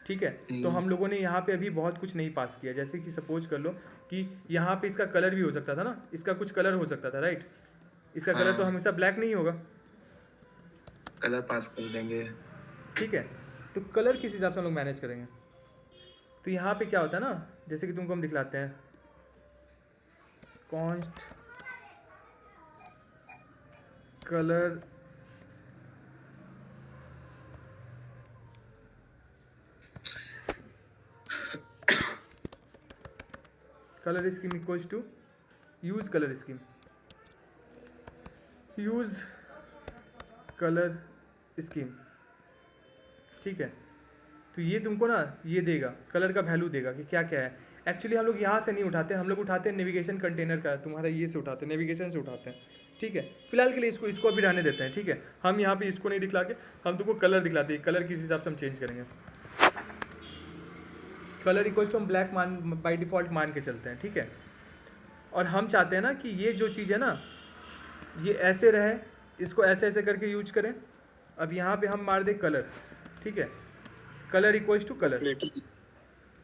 ठीक है, तो हम लोगों ने यहाँ पे अभी बहुत कुछ नहीं पास किया। जैसे कि सपोज कर लो कि यहाँ पे इसका कलर भी हो सकता था ना, इसका कुछ कलर हो सकता था, राइट। इसका कलर तो हमेशा ब्लैक नहीं होगा,
कलर पास कर देंगे,
ठीक है। तो कलर किस हिसाब से हम लोग मैनेज करेंगे? तो यहाँ पे क्या होता है ना, जैसे कि तुमको हम दिखलाते हैं, const colour colour scheme equals to use colour scheme, use colour scheme, ठीक है। तो ये तुमको ना ये देगा, कलर का वैल्यू देगा कि क्या क्या है। एक्चुअली हम लोग यहाँ से नहीं उठाते, हम लोग उठाते हैं नेविगेशन कंटेनर का, तुम्हारा ये से उठाते हैं, नेविगेशन से उठाते हैं, ठीक है। फिलहाल के लिए इसको अभी रहने देते हैं, ठीक है। हम यहाँ पे इसको नहीं दिखला के हम तुमको कलर दिखलाते हैं, कलर किस हिसाब से हम चेंज करेंगे। कलर इक्वल्स टू हम ब्लैक बाई डिफ़ॉल्ट मान के चलते हैं, ठीक है। और हम चाहते हैं ना कि ये जो चीज़ है ना, ये ऐसे रहे, इसको ऐसे ऐसे करके यूज करें। अब यहाँ पे हम मार दें कलर, ठीक है, कलर इक्वल्स टू कलर,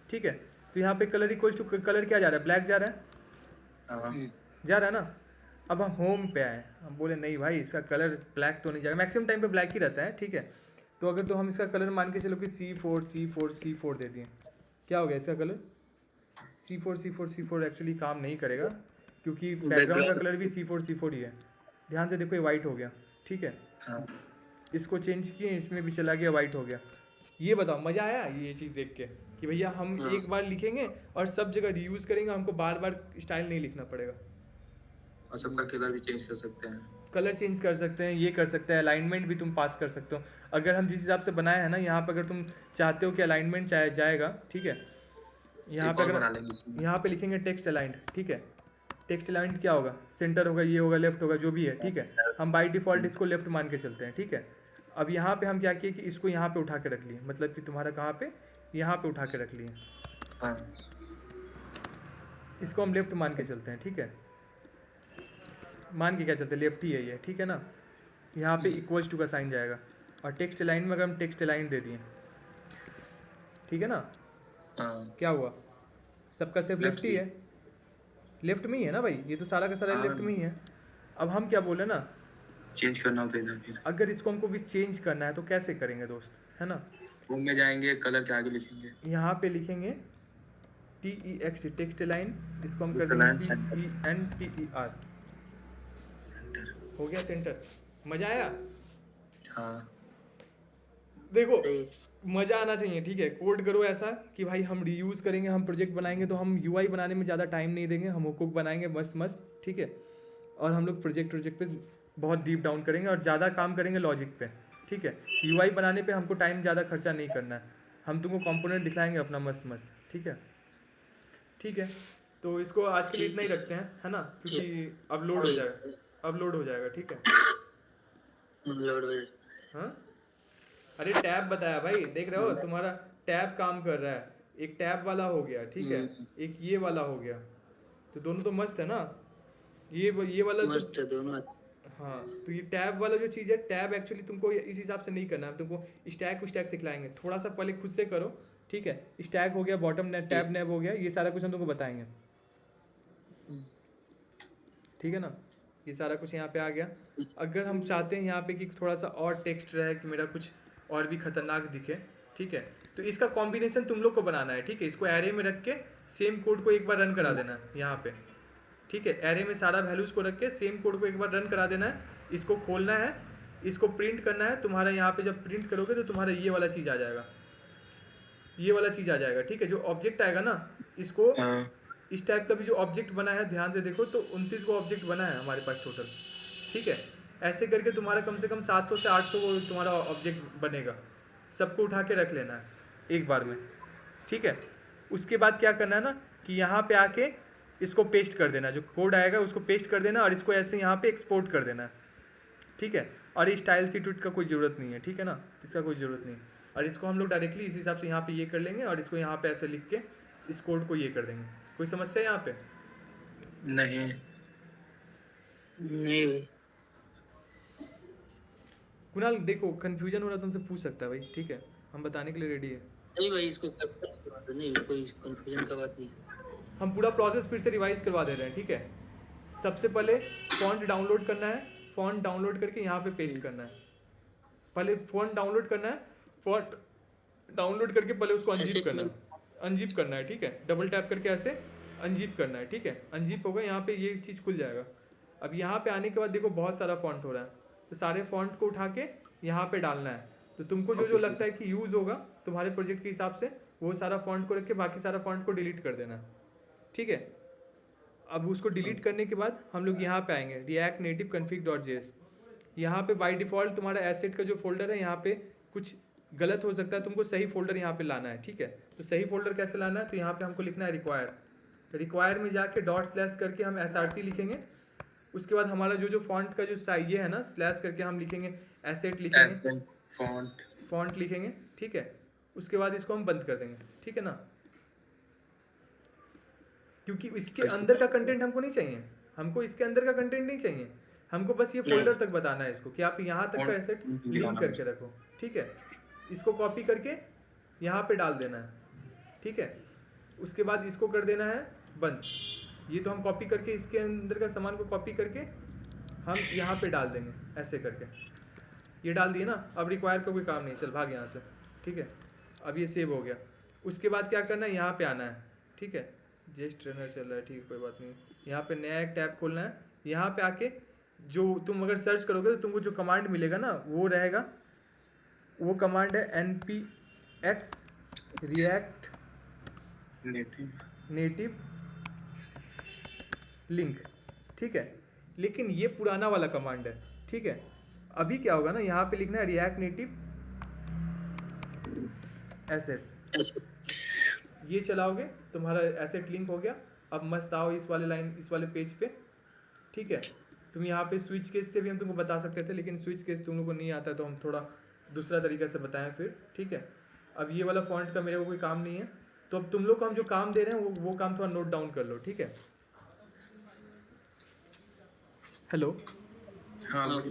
ठीक है। तो यहाँ पे कलर इक्वल्स टू कलर क्या जा रहा है, ब्लैक जा रहा है, जा रहा है ना। अब हम होम पे आए, हम बोले नहीं भाई इसका कलर ब्लैक तो नहीं जाएगा, मैक्सिमम टाइम पे ब्लैक ही रहता है, ठीक है। तो अगर तो हम इसका कलर मान के चलो कि C4 दे दिए, क्या हो गया इसका कलर? C4 एक्चुअली काम नहीं करेगा, क्योंकि बैकग्राउंड का कलर भी C4 ही है। ध्यान से देखो, ये वाइट हो गया, ठीक है।
हाँ।
इसको चेंज किए, इसमें भी चला गया, वाइट हो गया। ये बताओ मज़ा आया ये चीज़ देख के कि भैया हम एक बार लिखेंगे और सब जगह रीयूज़ करेंगे, हमको बार बार स्टाइल नहीं लिखना पड़ेगा।
और सबका कलर भी चेंज कर सकते हैं,
कलर चेंज कर सकते हैं, ये कर सकते हैं, अलाइनमेंट भी तुम पास कर सकते हो। अगर हम जिस हिसाब से बनाए हैं ना, यहाँ पर अगर तुम चाहते हो कि अलाइनमेंट जाएगा, ठीक है, यहाँ पे अगर यहाँ पे लिखेंगे टेक्स्ट अलाइंड, ठीक है। टेक्स्ट अलाइंड क्या होगा, सेंटर होगा, ये होगा, लेफ्ट होगा, जो भी है, ठीक है। हम बाय डिफ़ॉल्ट इसको लेफ्ट मान के चलते हैं, ठीक है। अब यहाँ पे हम क्या किए कि इसको यहाँ पे उठा के रख लिए, मतलब कि तुम्हारा कहाँ पे, यहाँ पे उठा के रख लिए,
हाँ।
इसको हम लेफ्ट मान के चलते हैं, ठीक है। मान के क्या चलते हैं, लेफ्ट ही है ये, ठीक है ना। यहाँ पे इक्वल्स टू का साइन जाएगा, और टेक्स्ट लाइन में अगर हम टेक्स्ट लाइन दे दिए, ठीक है ना, क्या हुआ, सबका सिर्फ लेफ्ट ही है, लेफ्ट में ही है ना भाई, ये तो सारा का सारा लेफ्ट में ही है। अब हम क्या बोले ना, चेंज करना होता है इधर। फिर अगर इसको हमको भी चेंज करना है तो कैसे करेंगे दोस्त, है ना।
होम में जाएंगे, कलर के आगे लिखेंगे,
यहाँ पे लिखेंगे TEXT टेक्स्ट लाइन, इसको हम कर देंगे CENTER, हो गया सेंटर। मजा आया?
हाँ
देखो
सही।
मज़ा आना चाहिए, ठीक है। कोड करो ऐसा कि भाई हम रीयूज़ करेंगे, हम प्रोजेक्ट बनाएंगे तो हम यूआई बनाने में ज़्यादा टाइम नहीं देंगे, हम हुक बनाएंगे मस्त मस्त, ठीक है। और हम लोग प्रोजेक्ट पे बहुत डीप डाउन करेंगे और ज़्यादा काम करेंगे लॉजिक पे, ठीक है। यूआई बनाने पे हमको टाइम ज़्यादा खर्चा नहीं करना है, हम तुमको कंपोनेंट दिखलाएंगे अपना मस्त मस्त, ठीक है। ठीक है, तो इसको आज के लिए
ठीक
इतना ही
है।
रखते हैं, है ना, क्योंकि
ठीक।
अपलोड हो जाएगा, अपलोड हो जाएगा, ठीक है।
लोड में।
हाँ, अरे टैब बताया भाई, देख रहे हो तुम्हारा टैब काम कर रहा है, एक टैब वाला हो गया, ठीक है, एक ये वाला हो गया, तो दोनों तो मस्त है ना। ये वाला तो
मस्त है दोनों अच्छे।
हाँ, तो ये टैब वाला जो चीज़ है, टैब एक्चुअली तुमको इस हिसाब से नहीं करना है, तुमको स्टैक सिखलाएंगे, थोड़ा सा पहले खुद से करो, ठीक है। स्टैक हो गया, बॉटम नेब, टैब नेब हो गया, ये सारा कुछ हम तुमको बताएंगे, ठीक है ना। ये सारा कुछ यहाँ पे आ गया। अगर हम चाहते हैं यहाँ पे कि थोड़ा सा और टेक्स्ट रहे, कि मेरा कुछ और भी खतरनाक दिखे, ठीक है, तो इसका कॉम्बिनेशन तुम लोग को बनाना है, ठीक है। इसको एरे में रख के सेम कोड को एक बार रन करा देना है यहाँ पे, ठीक है। एरे में सारा वैल्यूज़ को रख के सेम कोड को एक बार रन करा देना है, इसको खोलना है, इसको प्रिंट करना है। तुम्हारा यहाँ पे जब प्रिंट करोगे तो तुम्हारा ये वाला चीज़ आ जाएगा, ये वाला चीज़ आ जाएगा, ठीक है। जो ऑब्जेक्ट आएगा ना, इसको
हाँ
इस टाइप का भी जो ऑब्जेक्ट बना है, ध्यान से देखो तो 29 को ऑब्जेक्ट बना है हमारे पास टोटल, ठीक है। ऐसे करके तुम्हारा कम से कम 700 से 800 वो तुम्हारा ऑब्जेक्ट बनेगा, सबको उठा के रख लेना है एक बार में, ठीक है। उसके बाद क्या करना है ना, कि यहाँ पे आके इसको पेस्ट कर देना, जो कोड आएगा उसको पेस्ट कर देना, और इसको ऐसे यहाँ पे एक्सपोर्ट कर देना है, ठीक है। और ये स्टाइल सीट का कोई ज़रूरत नहीं है, ठीक है ना, इसका कोई ज़रूरत नहीं। और इसको हम लोग डायरेक्टली इस हिसाब से यहाँ पे ये कर लेंगे, और इसको यहाँ पे ऐसे लिख के इस कोड को ये कर देंगे। कोई समस्या है यहाँ पे?
नहीं
नहीं भाई।
कुणाल देखो कंफ्यूजन हो रहा है तुमसे पूछ सकता है भाई, ठीक है, हम बताने के लिए रेडी है।
नहीं भाई, इसको कस्टमाइज करवा दो, नहीं कोई कंफ्यूजन का बात नहीं।
हम पूरा प्रोसेस फिर से रिवाइज करवा दे रहे हैं, ठीक है। सबसे पहले फॉन्ट डाउनलोड करना है, फॉन्ट डाउनलोड करके यहाँ पे पेस्ट करना है। पहले फॉन्ट डाउनलोड करना है, फॉन्ट डाउनलोड करके पहले उसको अनजिप करना है, अनजिप करना है, ठीक है। डबल टैप करके ऐसे अनजिप करना है, ठीक है। अनजिप होगा, यहाँ पे ये चीज़ खुल जाएगा। अब यहाँ पे आने के बाद देखो बहुत सारा फॉन्ट हो रहा है, तो सारे फॉन्ट को उठा के यहाँ पे डालना है। तो तुमको जो जो लगता है कि यूज़ होगा तुम्हारे प्रोजेक्ट के हिसाब से, वो सारा फॉन्ट को रख के बाकी सारा फॉन्ट को डिलीट कर देना है, ठीक है। अब उसको डिलीट करने के बाद हम लोग यहाँ पे आएंगे, रिएक्ट नेटिव config.js। यहाँ पे बाय डिफ़ॉल्ट तुम्हारा एसेट का जो फोल्डर है, यहाँ पे कुछ गलत हो सकता है, तुमको सही फोल्डर यहाँ पे लाना है, ठीक है। तो सही फोल्डर कैसे लाना है, तो यहाँ पे हमको लिखना है रिक्वायर। तो रिक्वायर में जाके डॉट स्लैश करके हम src लिखेंगे। उसके बाद हमारा जो जो फॉन्ट का जो साइज ये है ना, स्लैश करके हम लिखेंगे एसेट, लिखेंगे फॉन्ट लिखेंगे, ठीक है। उसके बाद इसको हम बंद कर देंगे, ठीक है ना, क्योंकि इसके अंदर का कंटेंट हमको नहीं चाहिए, हमको इसके अंदर का कंटेंट नहीं चाहिए, हमको बस ये फोल्डर तक बताना है इसको, कि आप यहाँ तक का एसेट लिंक करके रखो, ठीक है। इसको कॉपी करके यहाँ पे डाल देना है, ठीक है। उसके बाद इसको कर देना है बंद। ये तो हम कॉपी करके इसके अंदर का सामान को कॉपी करके हम यहाँ पे डाल देंगे ऐसे करके, ये डाल दिए ना। अब रिक्वायर का कोई काम नहीं, चल भाग यहाँ से, ठीक है। अब ये सेव हो गया। उसके बाद क्या करना है, यहाँ पे आना है, ठीक है। जेस्ट रनर चल रहा है, ठीक है, कोई बात नहीं। यहाँ पे नया एक टैब खोलना है। यहाँ पे आके जो तुम अगर सर्च करोगे तो तुमको जो कमांड मिलेगा ना, वो रहेगा, वो कमांड है npx react नेटिव लिंक, ठीक है। लेकिन ये पुराना वाला कमांड है, ठीक है। अभी क्या होगा ना, यहाँ पे लिखना है रिएक्ट नेटिव एसेट्स। ये चलाओगे तुम्हारा एसेट लिंक हो गया। अब मस्त आओ इस वाले पेज पे, ठीक है। तुम यहाँ पे स्विच केस से भी हम तुमको बता सकते थे, लेकिन स्विच केस तुम लोग को नहीं आता है, तो हम थोड़ा दूसरा तरीका से बताएं फिर, ठीक है। अब ये वाला फॉन्ट का मेरे को कोई काम नहीं है, तो अब तुम लोग को हम जो काम दे रहे हैं वो काम थोड़ा नोट डाउन कर लो, ठीक है। हेलो,
हाँ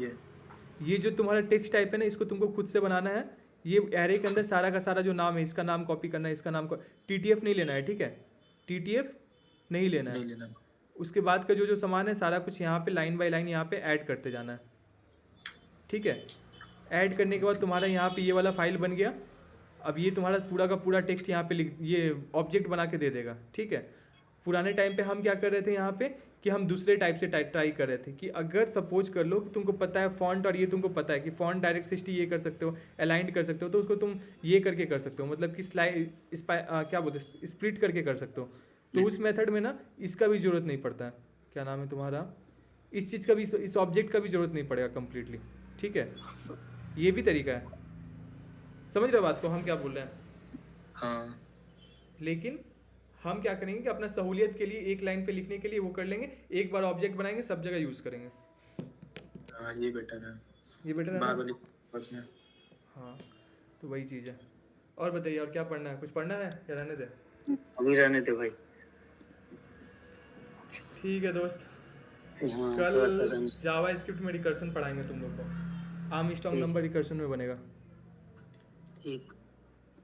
ये जो तुम्हारा टेक्स्ट टाइप है ना, इसको तुमको खुद से बनाना है। ये एरे के अंदर सारा का सारा जो नाम है, इसका नाम कॉपी करना है, इसका नाम को TTF नहीं लेना है, ठीक है। TTF नहीं लेना है। उसके बाद का जो जो सामान है सारा कुछ यहाँ पे लाइन बाय लाइन यहाँ पे ऐड करते जाना है, ठीक है। ऐड करने के बाद तुम्हारा यहाँ पे ये वाला फाइल बन गया। अब ये तुम्हारा पूरा का पूरा टेक्स्ट यहाँ पे ये ऑब्जेक्ट बना के दे देगा, ठीक है। पुराने टाइम पे हम क्या कर रहे थे, यहाँ पे कि हम दूसरे टाइप से ट्राई कर रहे थे कि अगर सपोज कर लो कि तुमको पता है फॉन्ट और ये तुमको पता है कि फॉन्ट डायरेक्ट 60 ये कर सकते हो, अलाइंड कर सकते हो, तो उसको तुम ये करके कर सकते हो, मतलब कि क्या बोलते हैं, स्प्लिट करके कर सकते हो। तो उस मेथड में ना इसका भी ज़रूरत नहीं पड़ता है, क्या नाम है तुम्हारा, इस चीज़ का भी, इस ऑब्जेक्ट का भी ज़रूरत नहीं पड़ेगा कम्प्लीटली। ठीक है, ये भी तरीका है। समझ रहे हो बात को हम क्या बोल रहे हैं?
हाँ
लेकिन हम क्या करेंगे कि अपना सहूलियत के लिए एक लाइन पे लिखने के लिए वो कर लेंगे, एक बार ऑब्जेक्ट बनाएंगे, सब जगह यूज़ करेंगे।
हाँ, ये बेटर है,
ये बेटर है
बार
ना?
वाली बस में।
हाँ, तो वही चीज़ है। और बताइए, और क्या पढ़ना है? कुछ पढ़ना है या रहने दे?
अभी रहने दे भाई।
ठीक है दोस्त,
हाँ,
कल
थोड़ा सा रहने दे।
जावा स्क्रिप्ट में रिकर्सन पढ़ाएंगे तुम लोग को। आर्मस्ट्रांग
ठीक।
नंबर रिकर्सन में बनेगा।
ठीक।